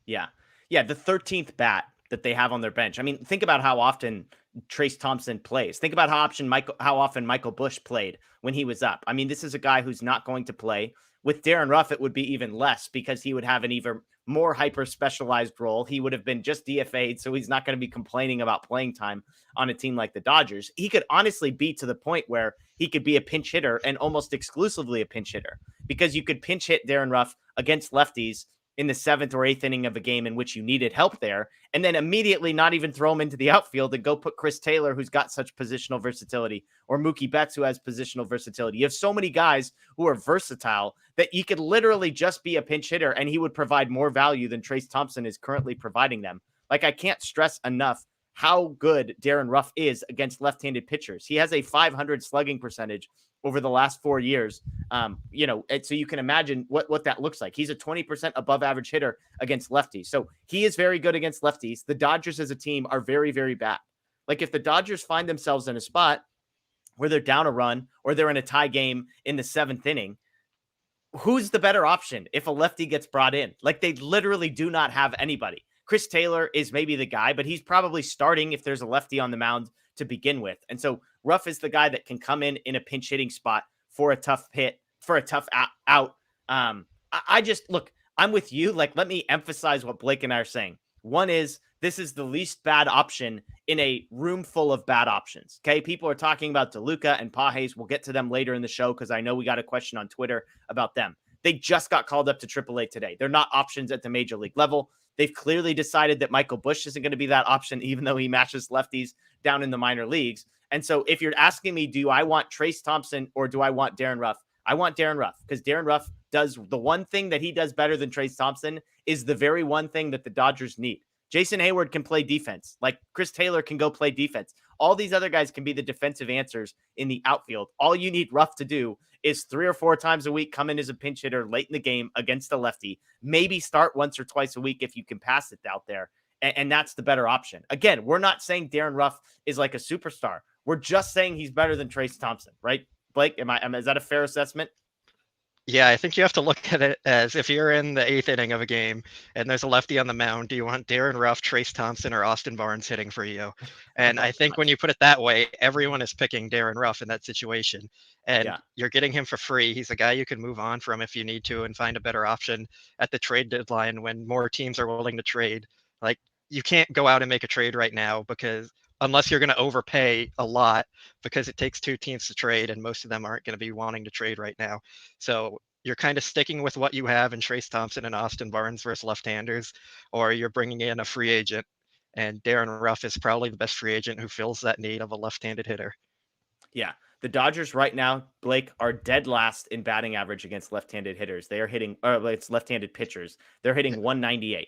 Yeah. The 13th bat that they have on their bench. I mean, think about how often Trayce Thompson plays. Think about how often Michael Busch played when he was up. I mean, this is a guy who's not going to play. With Darren Ruff, it would be even less because he would have an even more hyper-specialized role. He would have been just DFA'd, so he's not going to be complaining about playing time on a team like the Dodgers. He could honestly be to the point where he could be a pinch hitter and almost exclusively a pinch hitter, because you could pinch hit Darren Ruff against lefties in the 7th or 8th inning of a game in which you needed help there, and then immediately not even throw him into the outfield and go put Chris Taylor, who's got such positional versatility, or Mookie Betts, who has positional versatility. You have so many guys who are versatile that you could literally just be a pinch hitter and he would provide more value than Trayce Thompson is currently providing them. Like, I can't stress enough how good Darren Ruff is against left-handed pitchers. He has a 500 slugging percentage over the last 4 years. And so you can imagine what that looks like. He's a 20% above average hitter against lefties. So he is very good against lefties. The Dodgers as a team are very, very bad. Like, if the Dodgers find themselves in a spot where they're down a run or they're in a tie game in the 7th inning, who's the better option if a lefty gets brought in? Like, they literally do not have anybody. Chris Taylor is maybe the guy, but he's probably starting if there's a lefty on the mound to begin with. And so Ruff is the guy that can come in a pinch hitting spot for a tough hit, for a tough out. I just, look, I'm with you. Like, let me emphasize what Blake and I are saying. One is, this is the least bad option in a room full of bad options. Okay. People are talking about DeLuca and Pages. We'll get to them later in the show, because I know we got a question on Twitter about them. They just got called up to AAA today. They're not options at the major league level. They've clearly decided that Michael Busch isn't going to be that option, even though he matches lefties down in the minor leagues. And so if you're asking me, do I want Trayce Thompson or do I want Darren Ruff? I want Darren Ruff, because Darren Ruff does the one thing that he does better than Trayce Thompson, is the very one thing that the Dodgers need. Jason Hayward can play defense. Like, Chris Taylor can go play defense. All these other guys can be the defensive answers in the outfield. All you need Ruff to do is 3 or 4 times a week come in as a pinch hitter late in the game against a lefty. Maybe start once or twice a week if you can pass it out there. And that's the better option. Again, we're not saying Darren Ruff is like a superstar. We're just saying he's better than Trayce Thompson, right? Blake, is that a fair assessment? Yeah, I think you have to look at it as if you're in the 8th inning of a game and there's a lefty on the mound, do you want Darren Ruff, Trace Thompson, or Austin Barnes hitting for you? And I think when you put it that way, everyone is picking Darren Ruff in that situation. And Yeah. you're getting him for free. He's a guy you can move on from if you need to and find a better option at the trade deadline when more teams are willing to trade. Like, you can't go out and make a trade right now because unless you're going to overpay a lot, because it takes 2 teams to trade and most of them aren't going to be wanting to trade right now. So you're kind of sticking with what you have in Trace Thompson and Austin Barnes versus left-handers, or you're bringing in a free agent. And Darren Ruff is probably the best free agent who fills that need of a left-handed hitter. Yeah. The Dodgers right now, Blake, are dead last in batting average against left-handed hitters. They are hitting, or it's left-handed pitchers. They're hitting 198.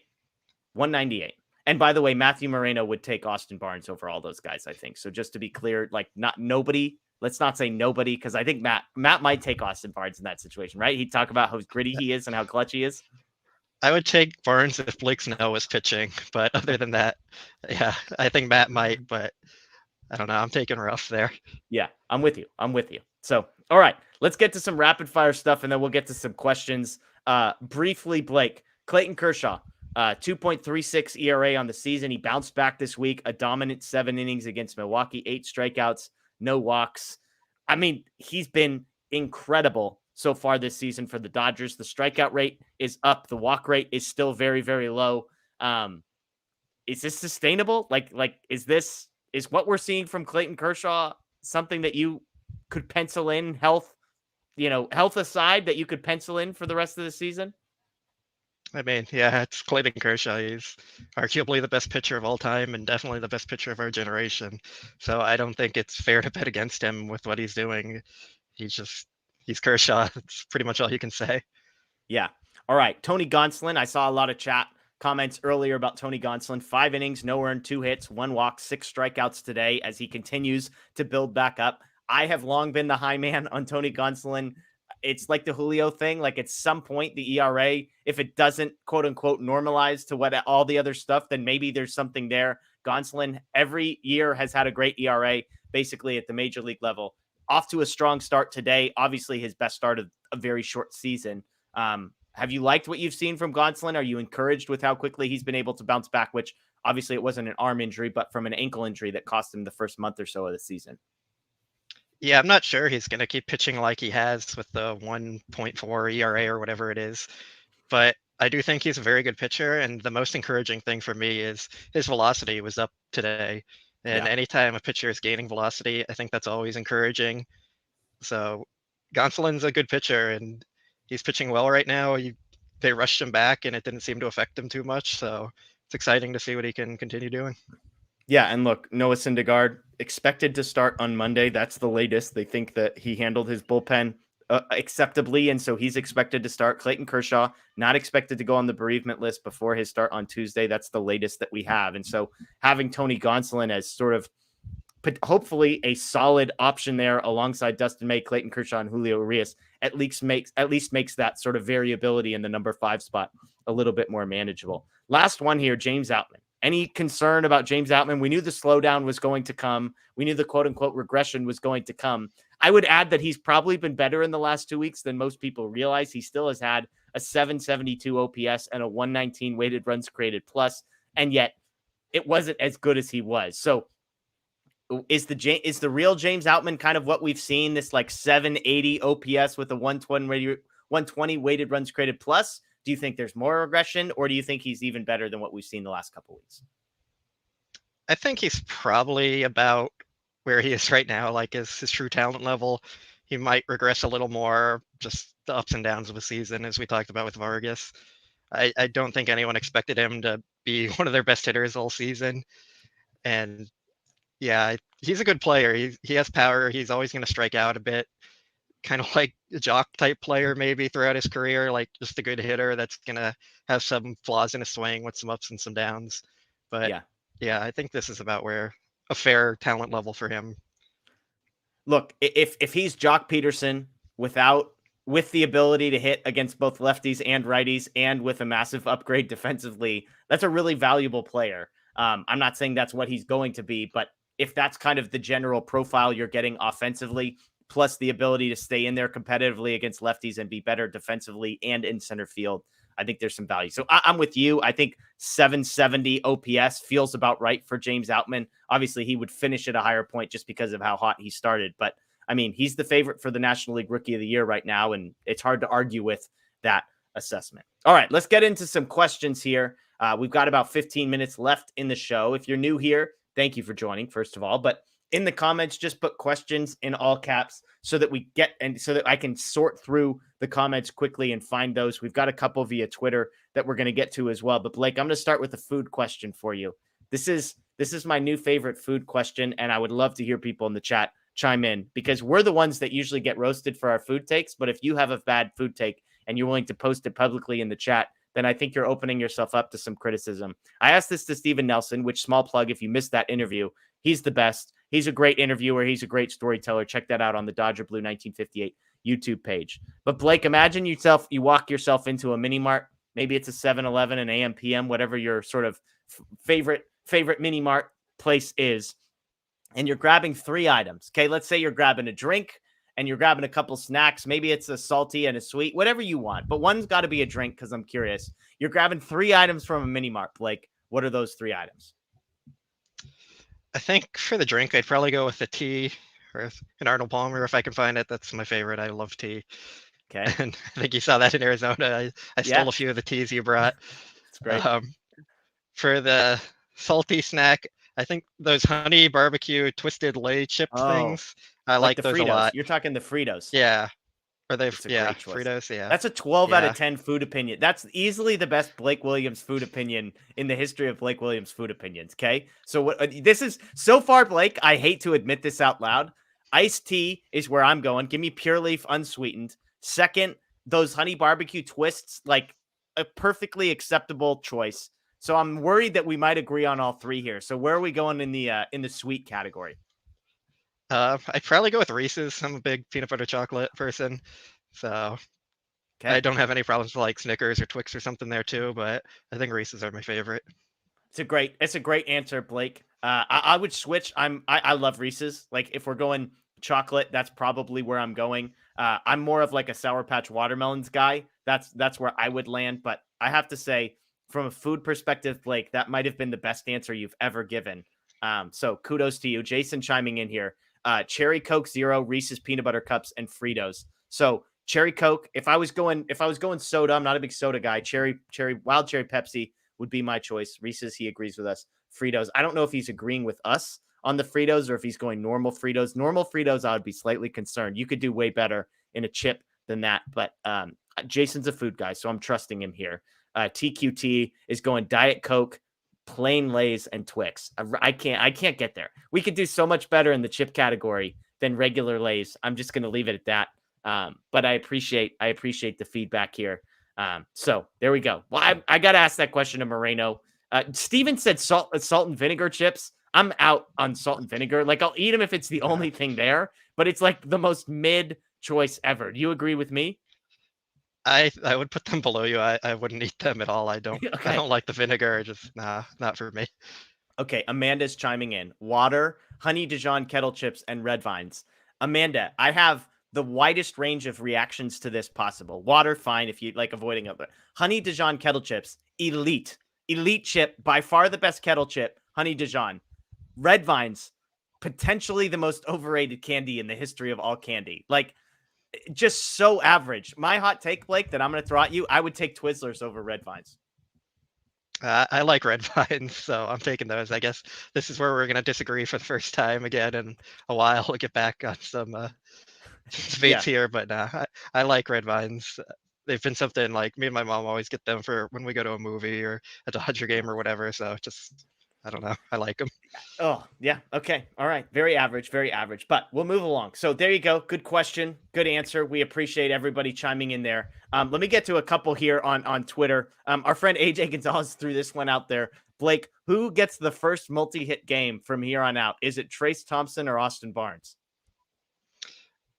198. And by the way, Matthew Moreno would take Austin Barnes over all those guys, I think. So just to be clear, like let's not say nobody, because I think Matt might take Austin Barnes in that situation, right? He'd talk about how gritty he is and how clutch he is. I would take Barnes if Blake Snow was pitching, but other than that, yeah, I think Matt might, but I don't know. I'm taking Ruff there. Yeah, I'm with you. So, all right, let's get to some rapid fire stuff, and then we'll get to some questions. Briefly, Blake, Clayton Kershaw, 2.36 ERA on the season. He bounced back this week, a dominant 7 innings against Milwaukee, 8 strikeouts, no walks. I mean, he's been incredible so far this season for the Dodgers. The strikeout rate is up. The walk rate is still very, very low. Is this sustainable? Is what we're seeing from Clayton Kershaw something that you could pencil in, health aside, that you could pencil in for the rest of the season? I mean, yeah, it's Clayton Kershaw. He's arguably the best pitcher of all time and definitely the best pitcher of our generation. So I don't think it's fair to bet against him with what he's doing. He's Kershaw. It's pretty much all you can say. Yeah. All right. Tony Gonsolin. I saw a lot of chat comments earlier about Tony Gonsolin. 5 innings, no earned, 2 hits, 1 walk, 6 strikeouts today as he continues to build back up. I have long been the high man on Tony Gonsolin. It's like the Julio thing. Like at some point, the ERA, if it doesn't quote unquote normalize to what all the other stuff, then maybe there's something there. Gonsolin every year has had a great ERA, basically at the major league level. Off to a strong start today. Obviously, his best start of a very short season. Have you liked what you've seen from Gonsolin? Are you encouraged with how quickly he's been able to bounce back, which obviously it wasn't an arm injury, but from an ankle injury that cost him the first month or so of the season? Yeah, I'm not sure he's going to keep pitching like he has with the 1.4 ERA or whatever it is. But I do think he's a very good pitcher. And the most encouraging thing for me is his velocity was up today. And anytime a pitcher is gaining velocity, I think that's always encouraging. So Gonsolin's a good pitcher and he's pitching well right now. They rushed him back and it didn't seem to affect him too much. So it's exciting to see what he can continue doing. Yeah, and look, Noah Syndergaard expected to start on Monday. That's the latest. They think that he handled his bullpen acceptably, and so he's expected to start. Clayton Kershaw, not expected to go on the bereavement list before his start on Tuesday. That's the latest that we have. And so having Tony Gonsolin as sort of hopefully a solid option there alongside Dustin May, Clayton Kershaw, and Julio Urias at least makes that sort of variability in the number 5 spot a little bit more manageable. Last one here, James Outman. Any concern about James Outman? We knew the slowdown was going to come. We knew the quote-unquote regression was going to come. I would add that he's probably been better in the last 2 weeks than most people realize. He still has had a 772 OPS and a 119 weighted runs created plus, and yet it wasn't as good as he was. So is the real James Outman kind of what we've seen, this like 780 OPS with a 120 weighted runs created plus? Do you think there's more regression, or do you think he's even better than what we've seen the last couple of weeks? I think he's probably about where he is right now, like his true talent level. He might regress a little more, just the ups and downs of a season, as we talked about with Vargas. I don't think anyone expected him to be one of their best hitters all season. And yeah, he's a good player. He has power. He's always going to strike out a bit. Kind of like a jock type player maybe throughout his career, like just a good hitter that's going to have some flaws in his swing with some ups and some downs. But yeah, I think this is about where a fair talent level for him. Look, if he's Jock Peterson with the ability to hit against both lefties and righties and with a massive upgrade defensively, that's a really valuable player. I'm not saying that's what he's going to be, but if that's kind of the general profile you're getting offensively, plus the ability to stay in there competitively against lefties and be better defensively and in center field. I think there's some value. So I'm with you. I think 770 OPS feels about right for James Outman. Obviously, he would finish at a higher point just because of how hot he started. But, I mean, he's the favorite for the National League Rookie of the Year right now, and it's hard to argue with that assessment. All right, let's get into some questions here. We've got about 15 minutes left in the show. If you're new here, thank you for joining, first of all. But in the comments, just put questions in all caps so that we get and so that I can sort through the comments quickly and find those. We've got a couple via Twitter that we're going to get to as well. But Blake, I'm going to start with a food question for you. This is my new favorite food question, and I would love to hear people in the chat chime in because we're the ones that usually get roasted for our food takes. But if you have a bad food take and you're willing to post it publicly in the chat, then I think you're opening yourself up to some criticism. I asked this to Steven Nelson, which small plug if you missed that interview. He's the best. He's a great interviewer. He's a great storyteller. Check that out on the Dodger Blue 1958 YouTube page. But Blake, imagine you walk yourself into a mini mart. Maybe it's a 7-Eleven, an AM, PM, whatever your sort of favorite mini mart place is. And you're grabbing 3 items. Okay, let's say you're grabbing a drink and you're grabbing a couple snacks. Maybe it's a salty and a sweet, whatever you want. But one's got to be a drink because I'm curious. You're grabbing 3 items from a mini mart. Blake, what are those 3 items? I think for the drink, I'd probably go with a tea or an Arnold Palmer if I can find it. That's my favorite. I love tea. Okay. And I think you saw that in Arizona. I stole a few of the teas you brought. It's great. For the salty snack, I think those honey barbecue twisted lay chip things. I like those Fritos. a lot. You're talking the Fritos. Yeah. Or they, great choice. Fritos, yeah. That's a 12 out of 10 food opinion. That's easily the best Blake Williams food opinion in the history of Blake Williams food opinions, okay? So what this is, so far, Blake, I hate to admit this out loud. Iced tea is where I'm going. Give me Pure Leaf unsweetened. Second, those honey barbecue twists, like a perfectly acceptable choice. So I'm worried that we might agree on all 3 here. So where are we going in the sweet category? I'd probably go with Reese's. I'm a big peanut butter chocolate person, so I don't have any problems with like Snickers or Twix or something there too. But I think Reese's are my favorite. It's a great answer, Blake. I would switch. I love Reese's. Like if we're going chocolate, that's probably where I'm going. I'm more of like a Sour Patch Watermelons guy. That's where I would land. But I have to say, from a food perspective, Blake, that might have been the best answer you've ever given. So kudos to you, Jason, chiming in here. Cherry Coke Zero, Reese's Peanut Butter Cups, and Fritos. So Cherry Coke. If I was going soda, I'm not a big soda guy. Wild cherry Pepsi would be my choice. Reese's, he agrees with us. Fritos. I don't know if he's agreeing with us on the Fritos or if he's going normal Fritos. Normal Fritos, I would be slightly concerned. You could do way better in a chip than that. But Jason's a food guy, so I'm trusting him here. TQT is going Diet Coke, plain Lay's, and Twix. I can't get there. We could do so much better in the chip category than regular Lay's. I'm just going to leave it at that. But I appreciate the feedback here. So there we go. Well, I got to ask that question to Moreno. Steven said salt and vinegar chips. I'm out on salt and vinegar. Like I'll eat them if it's the only thing there, but it's like the most mid choice ever. Do you agree with me? I would put them below you. I wouldn't eat them at all. I don't like the vinegar. Just not for me. Okay, Amanda's chiming in. Water, honey Dijon kettle chips, and red vines. Amanda, I have the widest range of reactions to this possible. Water, fine if you like avoiding it. Honey Dijon kettle chips, elite chip, by far the best kettle chip. Honey Dijon, red vines, potentially the most overrated candy in the history of all candy. Like. Just so average. My hot take, Blake, that I'm going to throw at you, I would take Twizzlers over red vines. I like red vines, so I'm taking those. I guess this is where we're going to disagree for the first time again in a while. We'll get back on some debates here, but I like red vines. They've been something like me and my mom always get them for when we go to a movie or a Dodger game or whatever. So just, I don't know. I like them. Oh, yeah. Okay. All right. Very average. But we'll move along. So there you go. Good question. Good answer. We appreciate everybody chiming in there. Let me get to a couple here on Twitter. Our friend AJ Gonzalez threw this one out there. Blake, who gets the first multi-hit game from here on out? Is it Trace Thompson or Austin Barnes?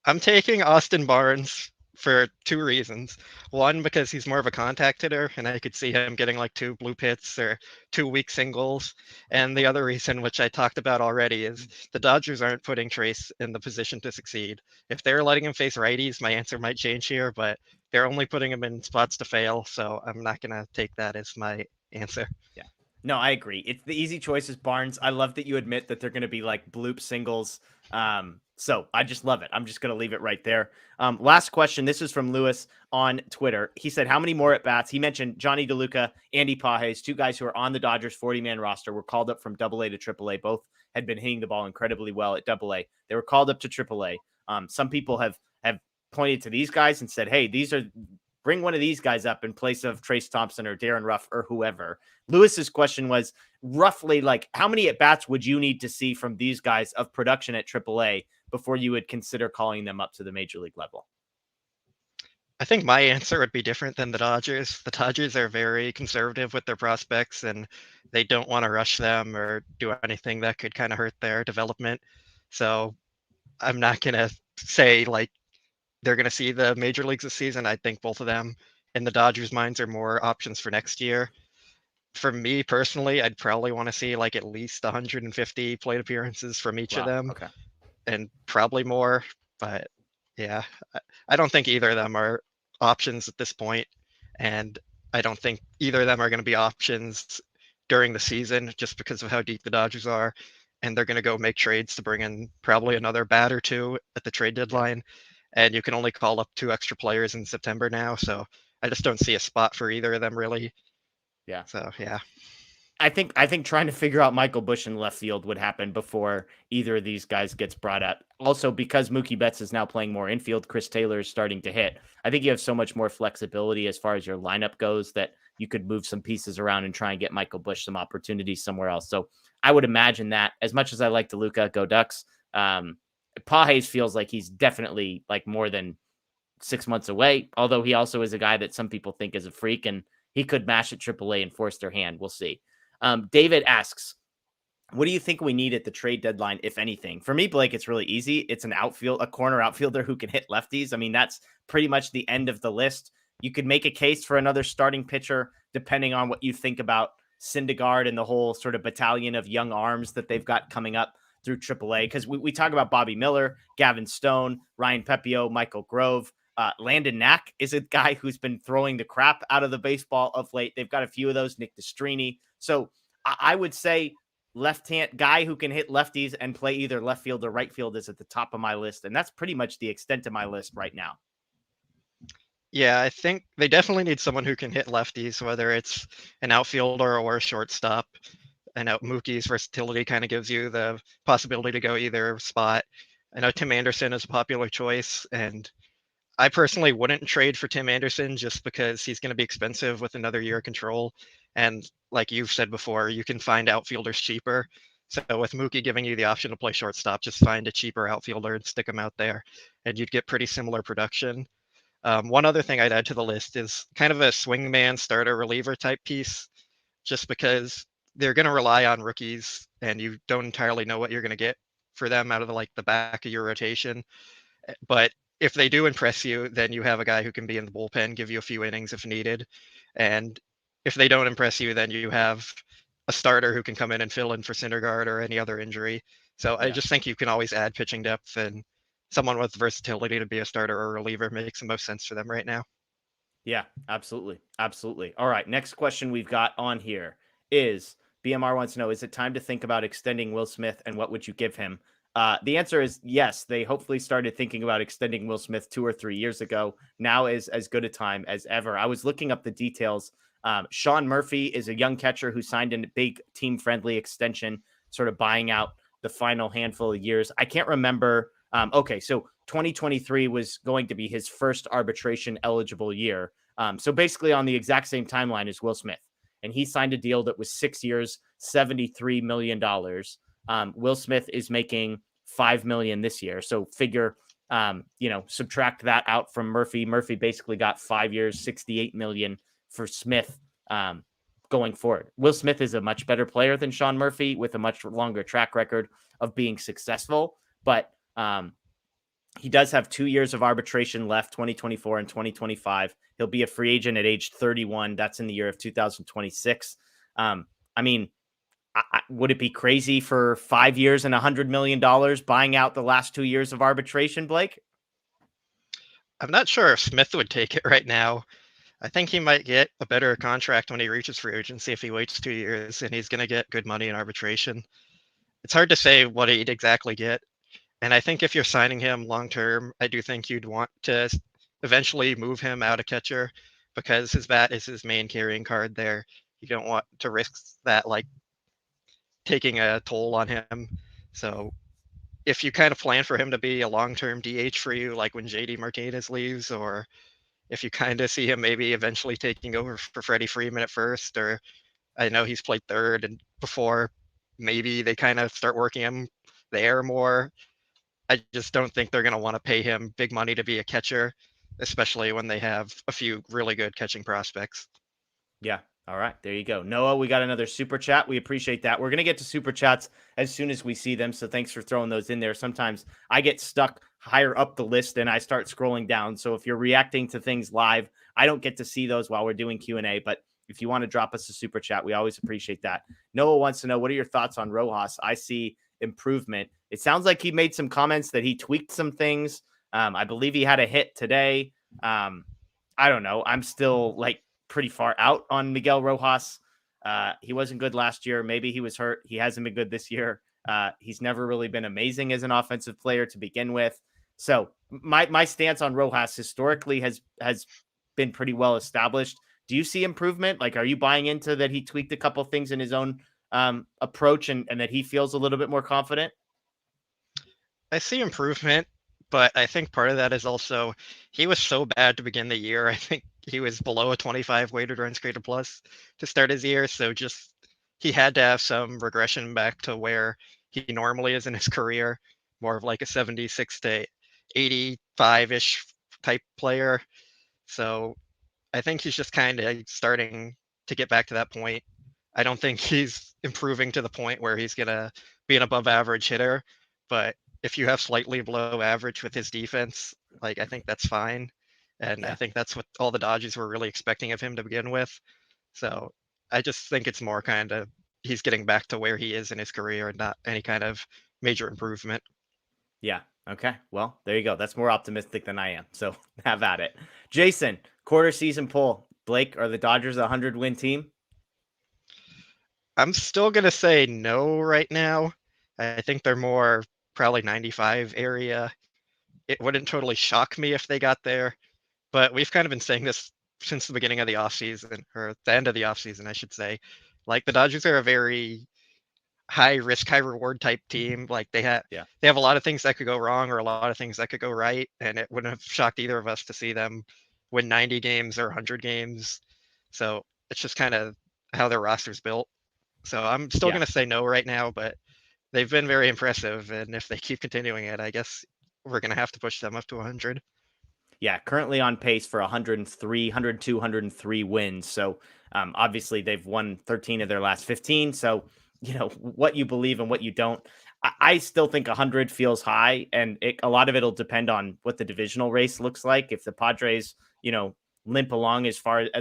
I'm taking Austin Barnes for two reasons. One, because he's more of a contact hitter, and I could see him getting like 2 blue hits or 2 weak singles. And the other reason, which I talked about already, is the Dodgers aren't putting Trace in the position to succeed. If they're letting him face righties, my answer might change here, but they're only putting him in spots to fail, so I'm not going to take that as my answer. Yeah. No, I agree. It's the easy choices, Barnes. I love that you admit that they're going to be like bloop singles. So I just love it. I'm just going to leave it right there. Last question. This is from Lewis on Twitter. He said, how many more at bats? He mentioned Johnny DeLuca, Andy Pages, two guys who are on the Dodgers 40-man roster, were called up from AA to AAA. Both had been hitting the ball incredibly well at AA. They were called up to AAA. Some people have pointed to these guys and said, hey, bring one of these guys up in place of Trace Thompson or Darren Ruff or whoever. Lewis's question was roughly like, how many at-bats would you need to see from these guys of production at AAA before you would consider calling them up to the major league level? I think my answer would be different than the Dodgers. The Dodgers are very conservative with their prospects, and they don't want to rush them or do anything that could kind of hurt their development. So I'm not going to say like they're going to see the major leagues this season. I think both of them in the Dodgers' minds are more options for next year. For me personally, I'd probably want to see like at least 150 plate appearances from each of them, okay, and probably more. But yeah, I don't think either of them are options at this point, and I don't think either of them are going to be options during the season just because of how deep the Dodgers are, and they're going to go make trades to bring in probably another bat or two at the trade deadline, and you can only call up 2 extra players in September now, so I just don't see a spot for either of them really. Yeah. So yeah. I think trying to figure out Michael Busch in left field would happen before either of these guys gets brought up. Also, because Mookie Betts is now playing more infield, Chris Taylor is starting to hit. I think you have so much more flexibility as far as your lineup goes that you could move some pieces around and try and get Michael Busch some opportunities somewhere else. So I would imagine that, as much as I like DeLuca, go Ducks. Pages feels like he's definitely like more than 6 months away, although he also is a guy that some people think is a freak, and he could mash at AAA and force their hand. We'll see. David asks, what do you think we need at the trade deadline, if anything? For me, Blake, it's really easy. It's a corner outfielder who can hit lefties. I mean, that's pretty much the end of the list. You could make a case for another starting pitcher, depending on what you think about Syndergaard and the whole sort of battalion of young arms that they've got coming up through AAA. Because we talk about Bobby Miller, Gavin Stone, Ryan Pepio, Michael Grove. Landon Knack is a guy who's been throwing the crap out of the baseball of late. They've got a few of those, Nick Destrini. So I would say left-hand guy who can hit lefties and play either left field or right field is at the top of my list. And that's pretty much the extent of my list right now. Yeah, I think they definitely need someone who can hit lefties, whether it's an outfielder or a shortstop. I know Mookie's versatility kind of gives you the possibility to go either spot. I know Tim Anderson is a popular choice, and I personally wouldn't trade for Tim Anderson just because he's going to be expensive with another year of control. And like you've said before, you can find outfielders cheaper. So with Mookie giving you the option to play shortstop, just find a cheaper outfielder and stick him out there, and you'd get pretty similar production. One other thing I'd add to the list is kind of a swingman starter reliever type piece, just because they're going to rely on rookies and you don't entirely know what you're going to get for them out of the back of your rotation. But if they do impress you, then you have a guy who can be in the bullpen, give you a few innings if needed. And if they don't impress you, then you have a starter who can come in and fill in for Syndergaard or any other injury. So I just think you can always add pitching depth, and someone with versatility to be a starter or a reliever makes the most sense for them right now. Yeah, absolutely. Absolutely. All right. Next question we've got on here is BMR wants to know, is it time to think about extending Will Smith, and what would you give him? The answer is yes. They hopefully started thinking about extending Will Smith 2 or 3 years ago. Now is as good a time as ever. I was looking up the details. Sean Murphy is a young catcher who signed a big team-friendly extension, sort of buying out the final handful of years. I can't remember. Okay, so 2023 was going to be his first arbitration eligible year. So basically on the exact same timeline as Will Smith. And he signed a deal that was 6 years, $73 million. Will Smith is making $5 million this year. So figure, subtract that out from Murphy. Murphy basically got 5 years, $68 million for Smith going forward. Will Smith is a much better player than Sean Murphy with a much longer track record of being successful. But He does have 2 years of arbitration left, 2024 and 2025. He'll be a free agent at age 31. That's in the year of 2026. I mean, would it be crazy for 5 years and $100 million buying out the last 2 years of arbitration, Blake? I'm not sure if Smith would take it right now. I think he might get a better contract when he reaches free agency if he waits 2 years, and he's going to get good money in arbitration. It's hard to say what he'd exactly get. And I think if you're signing him long term, I do think you'd want to eventually move him out of catcher because his bat is his main carrying card there. You don't want to risk that like taking a toll on him. So if you kind of plan for him to be a long-term DH for you, like when JD Martinez leaves, or if you kind of see him maybe eventually taking over for Freddie Freeman at first, or I know he's played third and before, maybe they kind of start working him there more. I just don't think they're going to want to pay him big money to be a catcher, especially when they have a few really good catching prospects. Yeah. All right. There you go. Noah, we got another super chat. We appreciate that. We're going to get to super chats as soon as we see them. So thanks for throwing those in there. Sometimes I get stuck higher up the list and I start scrolling down. So if you're reacting to things live, I don't get to see those while we're doing Q&A. But if you want to drop us a super chat, we always appreciate that. Noah wants to know, what are your thoughts on Rojas? I see improvement. It sounds like he made some comments that he tweaked some things. I believe he had a hit today. I don't know. I'm still like pretty far out on Miguel Rojas. He wasn't good last year. Maybe he was hurt. He hasn't been good this year. He's never really been amazing as an offensive player to begin with. So my stance on Rojas historically has been pretty well established. Do you see improvement? Like, are you buying into that he tweaked a couple things in his own approach and that he feels a little bit more confident? I see improvement, but I think part of that is also he was so bad to begin the year. I think he was below a 25 weighted runs created plus to start his year. So just he had to have some regression back to where he normally is in his career, more of like a 76 to 85-ish type player. So I think he's just kind of starting to get back to that point. I don't think he's improving to the point where he's going to be an above average hitter, but if you have slightly below average with his defense, like I think that's fine. And I think that's what all the Dodgers were really expecting of him to begin with. So I just think it's more kind of he's getting back to where he is in his career and not any kind of major improvement. Yeah. Okay. Well, there you go. That's more optimistic than I am. So have at it. Jason, quarter season poll. Blake, are the Dodgers a 100-win team? I'm still going to say no right now. I think they're more probably 95 area. It wouldn't totally shock me if they got there, but we've kind of been saying this since the beginning of the offseason, or the end of the offseason, I should say. Like the Dodgers are a very high risk, high reward type team. Like they have a lot of things that could go wrong or a lot of things that could go right, and it wouldn't have shocked either of us to see them win 90 games or 100 games. So it's just kind of how their roster's built. So I'm still going to say no right now, but they've been very impressive, and if they keep continuing it, I guess we're going to have to push them up to 100. Yeah, currently on pace for 102, 103 wins. So obviously they've won 13 of their last 15. So, you know, what you believe and what you don't. I still think 100 feels high, and a lot of it will depend on what the divisional race looks like. If the Padres, you know, limp along as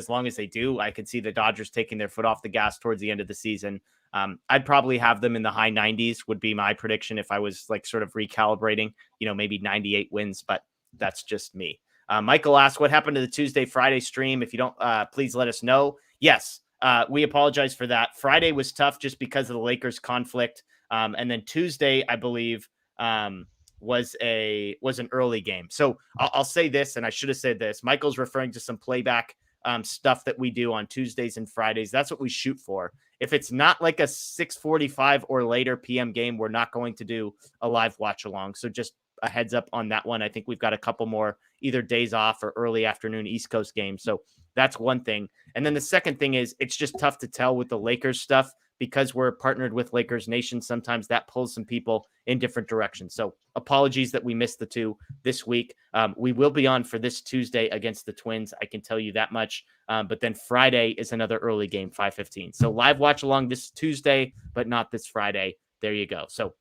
long as they do, I could see the Dodgers taking their foot off the gas towards the end of the season. I'd probably have them in the high 90s would be my prediction if I was like sort of recalibrating, you know, maybe 98 wins, but that's just me. Michael asked, what happened to the Tuesday, Friday stream? If you don't, please let us know. Yes, we apologize for that. Friday was tough just because of the Lakers conflict. And then Tuesday, I believe, was an early game. So I'll say this, and I should have said this. Michael's referring to some playback stuff that we do on Tuesdays and Fridays. That's what we shoot for. If it's not like a 6:45 or later PM game, we're not going to do a live watch along. So just a heads up on that one. I think we've got a couple more either days off or early afternoon East Coast games. So that's one thing. And then the second thing is it's just tough to tell with the Lakers stuff because we're partnered with Lakers Nation. Sometimes that pulls some people in different directions. So apologies that we missed the two this week. We will be on for this Tuesday against the Twins. I can tell you that much. But then Friday is another early game, 5:15. So live watch along this Tuesday, but not this Friday. There you go. So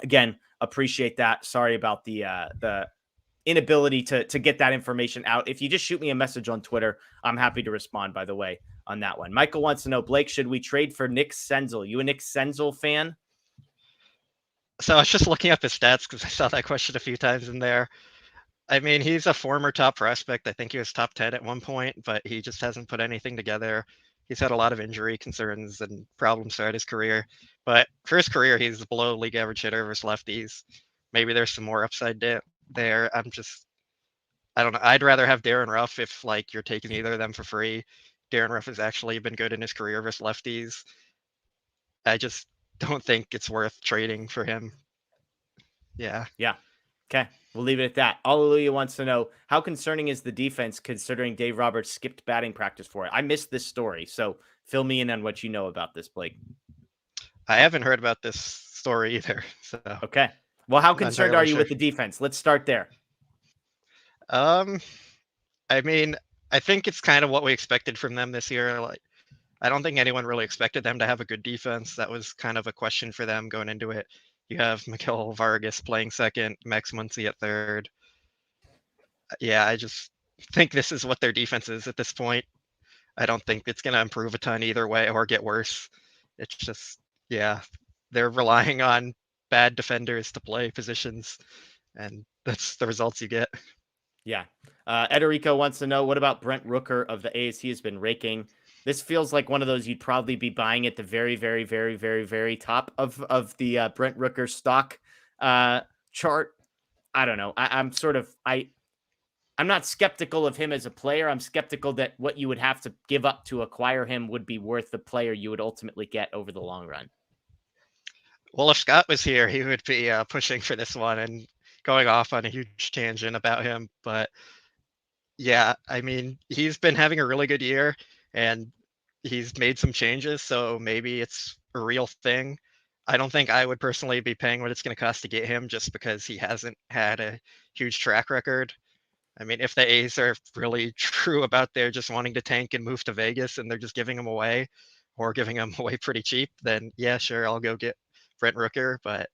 again, appreciate that. Sorry about the inability to get that information out. If you just shoot me a message on Twitter, I'm happy to respond, by the way, on that one. Michael wants to know, Blake, should we trade for Nick Senzel? You a Nick Senzel fan? So I was just looking up his stats because I saw that question a few times in there. I mean, he's a former top prospect. I think he was top 10 at one point, but he just hasn't put anything together. He's had a lot of injury concerns and problems throughout his career. But for his career, he's below league average hitter versus lefties. Maybe there's some more upside there. I don't know. I'd rather have Darren Ruff if like you're taking either of them for free. Darren Ruff has actually been good in his career versus lefties. I just don't think it's worth trading for him. Yeah. Okay, we'll leave it at that. Alleluia wants to know, how concerning is the defense considering Dave Roberts skipped batting practice for it? I missed this story, so fill me in on what you know about this, Blake. I haven't heard about this story either. So okay. Well, how I'm not concerned entirely are you sure. with the defense? Let's start there. I mean, I think it's kind of what we expected from them this year. Like, I don't think anyone really expected them to have a good defense. That was kind of a question for them going into it. You have Miguel Vargas playing second, Max Muncy at third. Yeah, I just think this is what their defense is at this point. I don't think it's going to improve a ton either way or get worse. It's just, yeah, they're relying on bad defenders to play positions, and that's the results you get. Yeah. Ederico wants to know, what about Brent Rooker of the A's? He has been raking. This feels like one of those you'd probably be buying at the very, very, very, very, very top of the Brent Rooker stock chart. I don't know. I'm not skeptical of him as a player. I'm skeptical that what you would have to give up to acquire him would be worth the player you would ultimately get over the long run. Well, if Scott was here, he would be pushing for this one and going off on a huge tangent about him. But yeah, I mean, he's been having a really good year and he's made some changes. So maybe it's a real thing. I don't think I would personally be paying what it's going to cost to get him just because he hasn't had a huge track record. I mean, if the A's are really true about their just wanting to tank and move to Vegas and they're just giving him away or giving him away pretty cheap, then yeah, sure, I'll go get Brent Rooker. But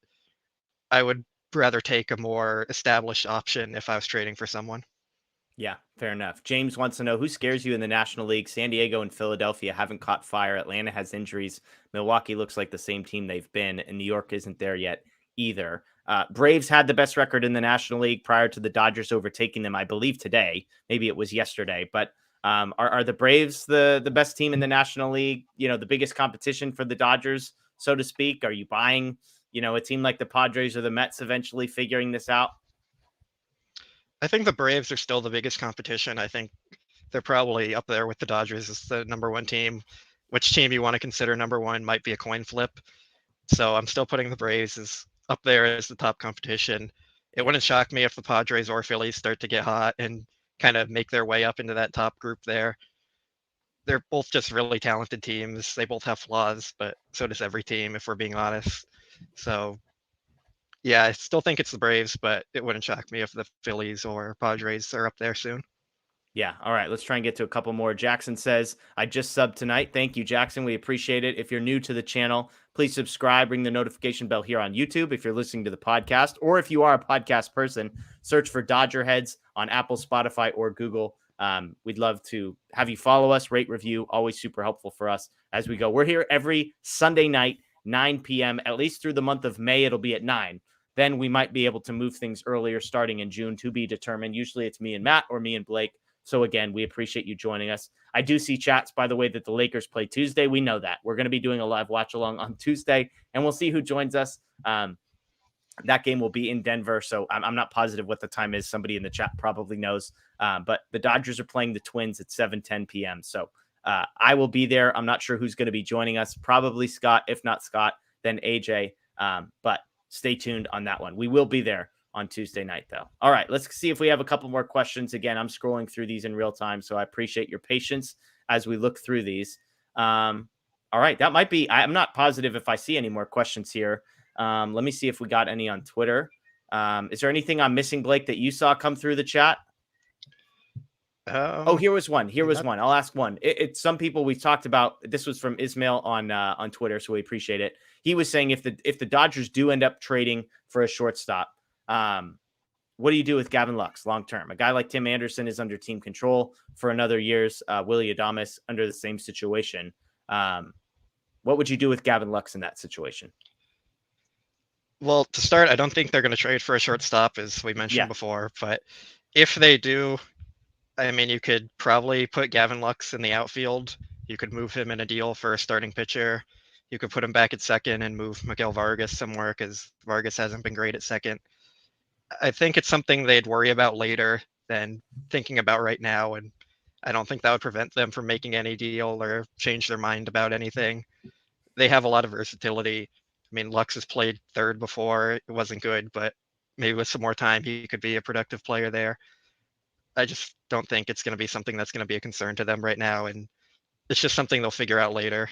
I would rather take a more established option if I was trading for someone. Yeah, fair enough. James wants to know, who scares you in the National League? San Diego and Philadelphia haven't caught fire. Atlanta has injuries. Milwaukee looks like the same team they've been, and New York isn't there yet either. Braves had the best record in the National League prior to the Dodgers overtaking them, I believe today. Maybe it was yesterday, but are the Braves the best team in the National League? You know, the biggest competition for the Dodgers, so to speak? Are you buying, a team like the Padres or the Mets eventually figuring this out? I think the Braves are still the biggest competition. I think they're probably up there with the Dodgers as the number one team. Which team you want to consider number one might be a coin flip. So I'm still putting the Braves as up there as the top competition. It wouldn't shock me if the Padres or Phillies start to get hot and kind of make their way up into that top group there. They're both just really talented teams. They both have flaws, but so does every team, if we're being honest. So yeah, I still think it's the Braves, but it wouldn't shock me if the Phillies or Padres are up there soon. Yeah. All right. Let's try and get to a couple more. Jackson says, I just subbed tonight. Thank you, Jackson. We appreciate it. If you're new to the channel, please subscribe, ring the notification bell here on YouTube if you're listening to the podcast, or if you are a podcast person, search for DodgerHeads on Apple, Spotify, or Google. We'd love to have you follow us, rate, review, always super helpful for us as we go. We're here every Sunday night, 9 p.m., at least through the month of May. It'll be at 9. Then we might be able to move things earlier starting in June to be determined. Usually it's me and Matt or me and Blake. So again, we appreciate you joining us. I do see chats, by the way, that the Lakers play Tuesday. We know that. We're going to be doing a live watch along on Tuesday, and we'll see who joins us. That game will be in Denver, so I'm not positive what the time is. Somebody in the chat probably knows. But the Dodgers are playing the Twins at 7:10 p.m. So I will be there. I'm not sure who's going to be joining us. Probably Scott. If not Scott, then AJ. But stay tuned on that one. We will be there on Tuesday night, though. All right, let's see if we have a couple more questions. Again, I'm scrolling through these in real time, so I appreciate your patience as we look through these. All right, that might be, I'm not positive if I see any more questions here. Let me see if we got any on Twitter. Is there anything I'm missing, Blake, that you saw come through the chat? Oh, here was one. Here was not- one. I'll ask one. Some people we've talked about. This was from Ismail on Twitter, so we appreciate it. He was saying if the Dodgers do end up trading for a shortstop, what do you do with Gavin Lux long term? A guy like Tim Anderson is under team control for another year's. Willie Adames under the same situation. What would you do with Gavin Lux in that situation? Well, to start, I don't think they're going to trade for a shortstop, as we mentioned before. But if they do, I mean, you could probably put Gavin Lux in the outfield. You could move him in a deal for a starting pitcher. You could put him back at second and move Miguel Vargas somewhere because Vargas hasn't been great at second. I think it's something they'd worry about later than thinking about right now. And I don't think that would prevent them from making any deal or change their mind about anything. They have a lot of versatility. I mean, Lux has played third before. It wasn't good, but maybe with some more time, he could be a productive player there. I just don't think it's going to be something that's going to be a concern to them right now. And it's just something they'll figure out later.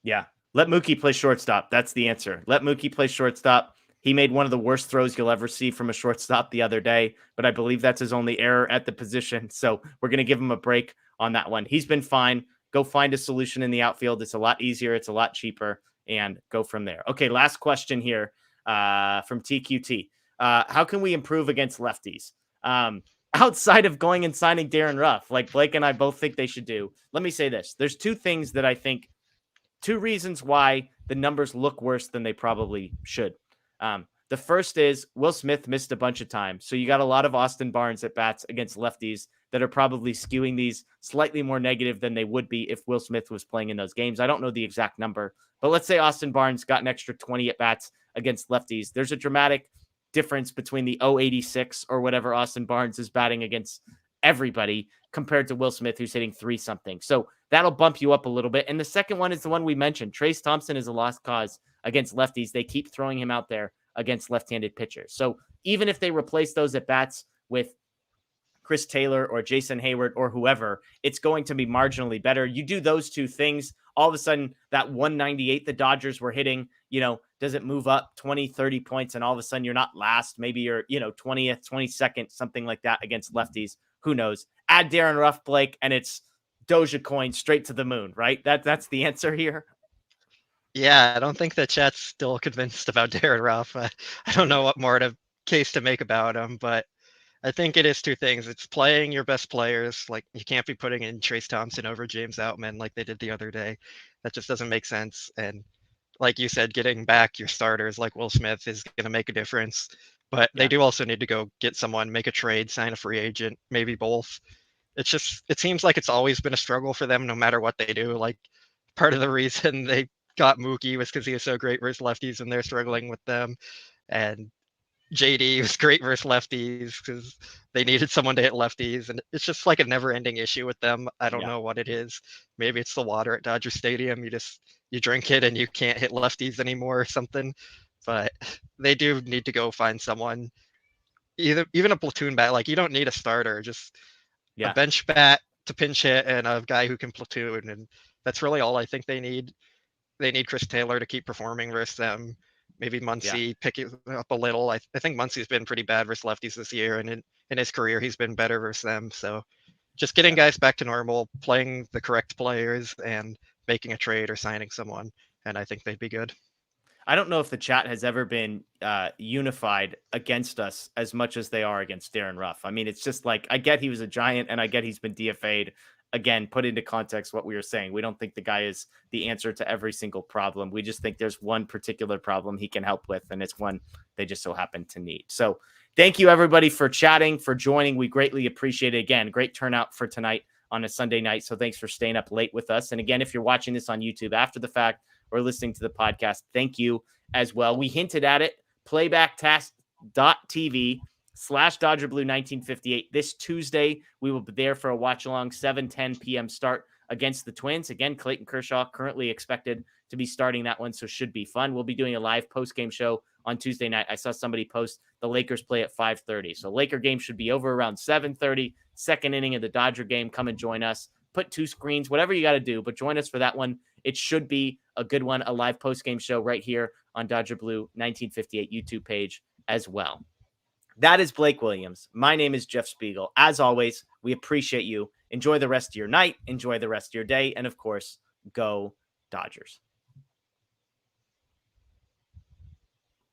Yeah. Let Mookie play shortstop. That's the answer. Let Mookie play shortstop. He made one of the worst throws you'll ever see from a shortstop the other day, but I believe that's his only error at the position. So we're going to give him a break on that one. He's been fine. Go find a solution in the outfield. It's a lot easier. It's a lot cheaper, and go from there. Okay, last question here from TQT. How can we improve against lefties? Outside of going and signing Darren Ruff, like Blake and I both think they should do. Let me say this. There's two things that I think, two reasons why the numbers look worse than they probably should. The first is Will Smith missed a bunch of time. So you got a lot of Austin Barnes at bats against lefties that are probably skewing these slightly more negative than they would be if Will Smith was playing in those games. I don't know the exact number, but let's say Austin Barnes got an extra 20 at bats against lefties. There's a dramatic difference between the 086 or whatever Austin Barnes is batting against everybody compared to Will Smith, who's hitting 3-something. So that'll bump you up a little bit. And the second one is the one we mentioned. Trace Thompson is a lost cause against lefties. They keep throwing him out there against left-handed pitchers. So even if they replace those at bats with Chris Taylor or Jason Hayward or whoever, it's going to be marginally better. You do those two things, all of a sudden that 198 the Dodgers were hitting, does it move up 20, 30 points? And all of a sudden you're not last, maybe you're, 20th, 22nd, something like that against lefties. Who knows? Add Darren Ruff, Blake, and it's Doja coin straight to the moon, right? That's the answer here. Yeah, I don't think the chat's still convinced about Darren Ruff. I don't know what more case to make about him, but I think it is two things. It's playing your best players. Like, you can't be putting in Trace Thompson over James Outman like they did the other day. That just doesn't make sense. And like you said, getting back your starters like Will Smith is going to make a difference. But they do also need to go get someone, make a trade, sign a free agent, maybe both. It seems like it's always been a struggle for them no matter what they do. Like, part of the reason they got Mookie was because he was so great versus lefties and they're struggling with them. And JD was great versus lefties because they needed someone to hit lefties. And it's just like a never ending issue with them. I don't know what it is. Maybe it's the water at Dodger Stadium. You drink it and you can't hit lefties anymore or something. But they do need to go find someone, even a platoon bat. Like, you don't need a starter, just a bench bat to pinch hit and a guy who can platoon. And that's really all I think they need. They need Chris Taylor to keep performing versus them. Maybe Muncy pick it up a little. I think Muncy's been pretty bad versus lefties this year, and in his career, he's been better versus them. So just getting guys back to normal, playing the correct players, and making a trade or signing someone, and I think they'd be good. I don't know if the chat has ever been unified against us as much as they are against Darren Ruff. I mean, it's just like, I get he was a Giant, and I get he's been DFA'd. Again, put into context what we were saying. We don't think the guy is the answer to every single problem. We just think there's one particular problem he can help with, and it's one they just so happen to need. So thank you, everybody, for chatting, for joining. We greatly appreciate it. Again, great turnout for tonight on a Sunday night. So thanks for staying up late with us. And again, if you're watching this on YouTube after the fact or listening to the podcast, thank you as well. We hinted at it. Playback.tv/DodgerBlue1958. This Tuesday, we will be there for a watch along, 7:10 p.m. start against the Twins. Again, Clayton Kershaw currently expected to be starting that one, so should be fun. We'll be doing a live post-game show on Tuesday night. I saw somebody post the Lakers play at 5:30. So Laker game should be over around 7:30. Second inning of the Dodger game. Come and join us. Put two screens, whatever you got to do, but join us for that one. It should be a good one, a live post-game show right here on Dodger Blue 1958 YouTube page as well. That is Blake Williams. My name is Jeff Spiegel. As always, we appreciate you. Enjoy the rest of your night. Enjoy the rest of your day. And of course, go Dodgers.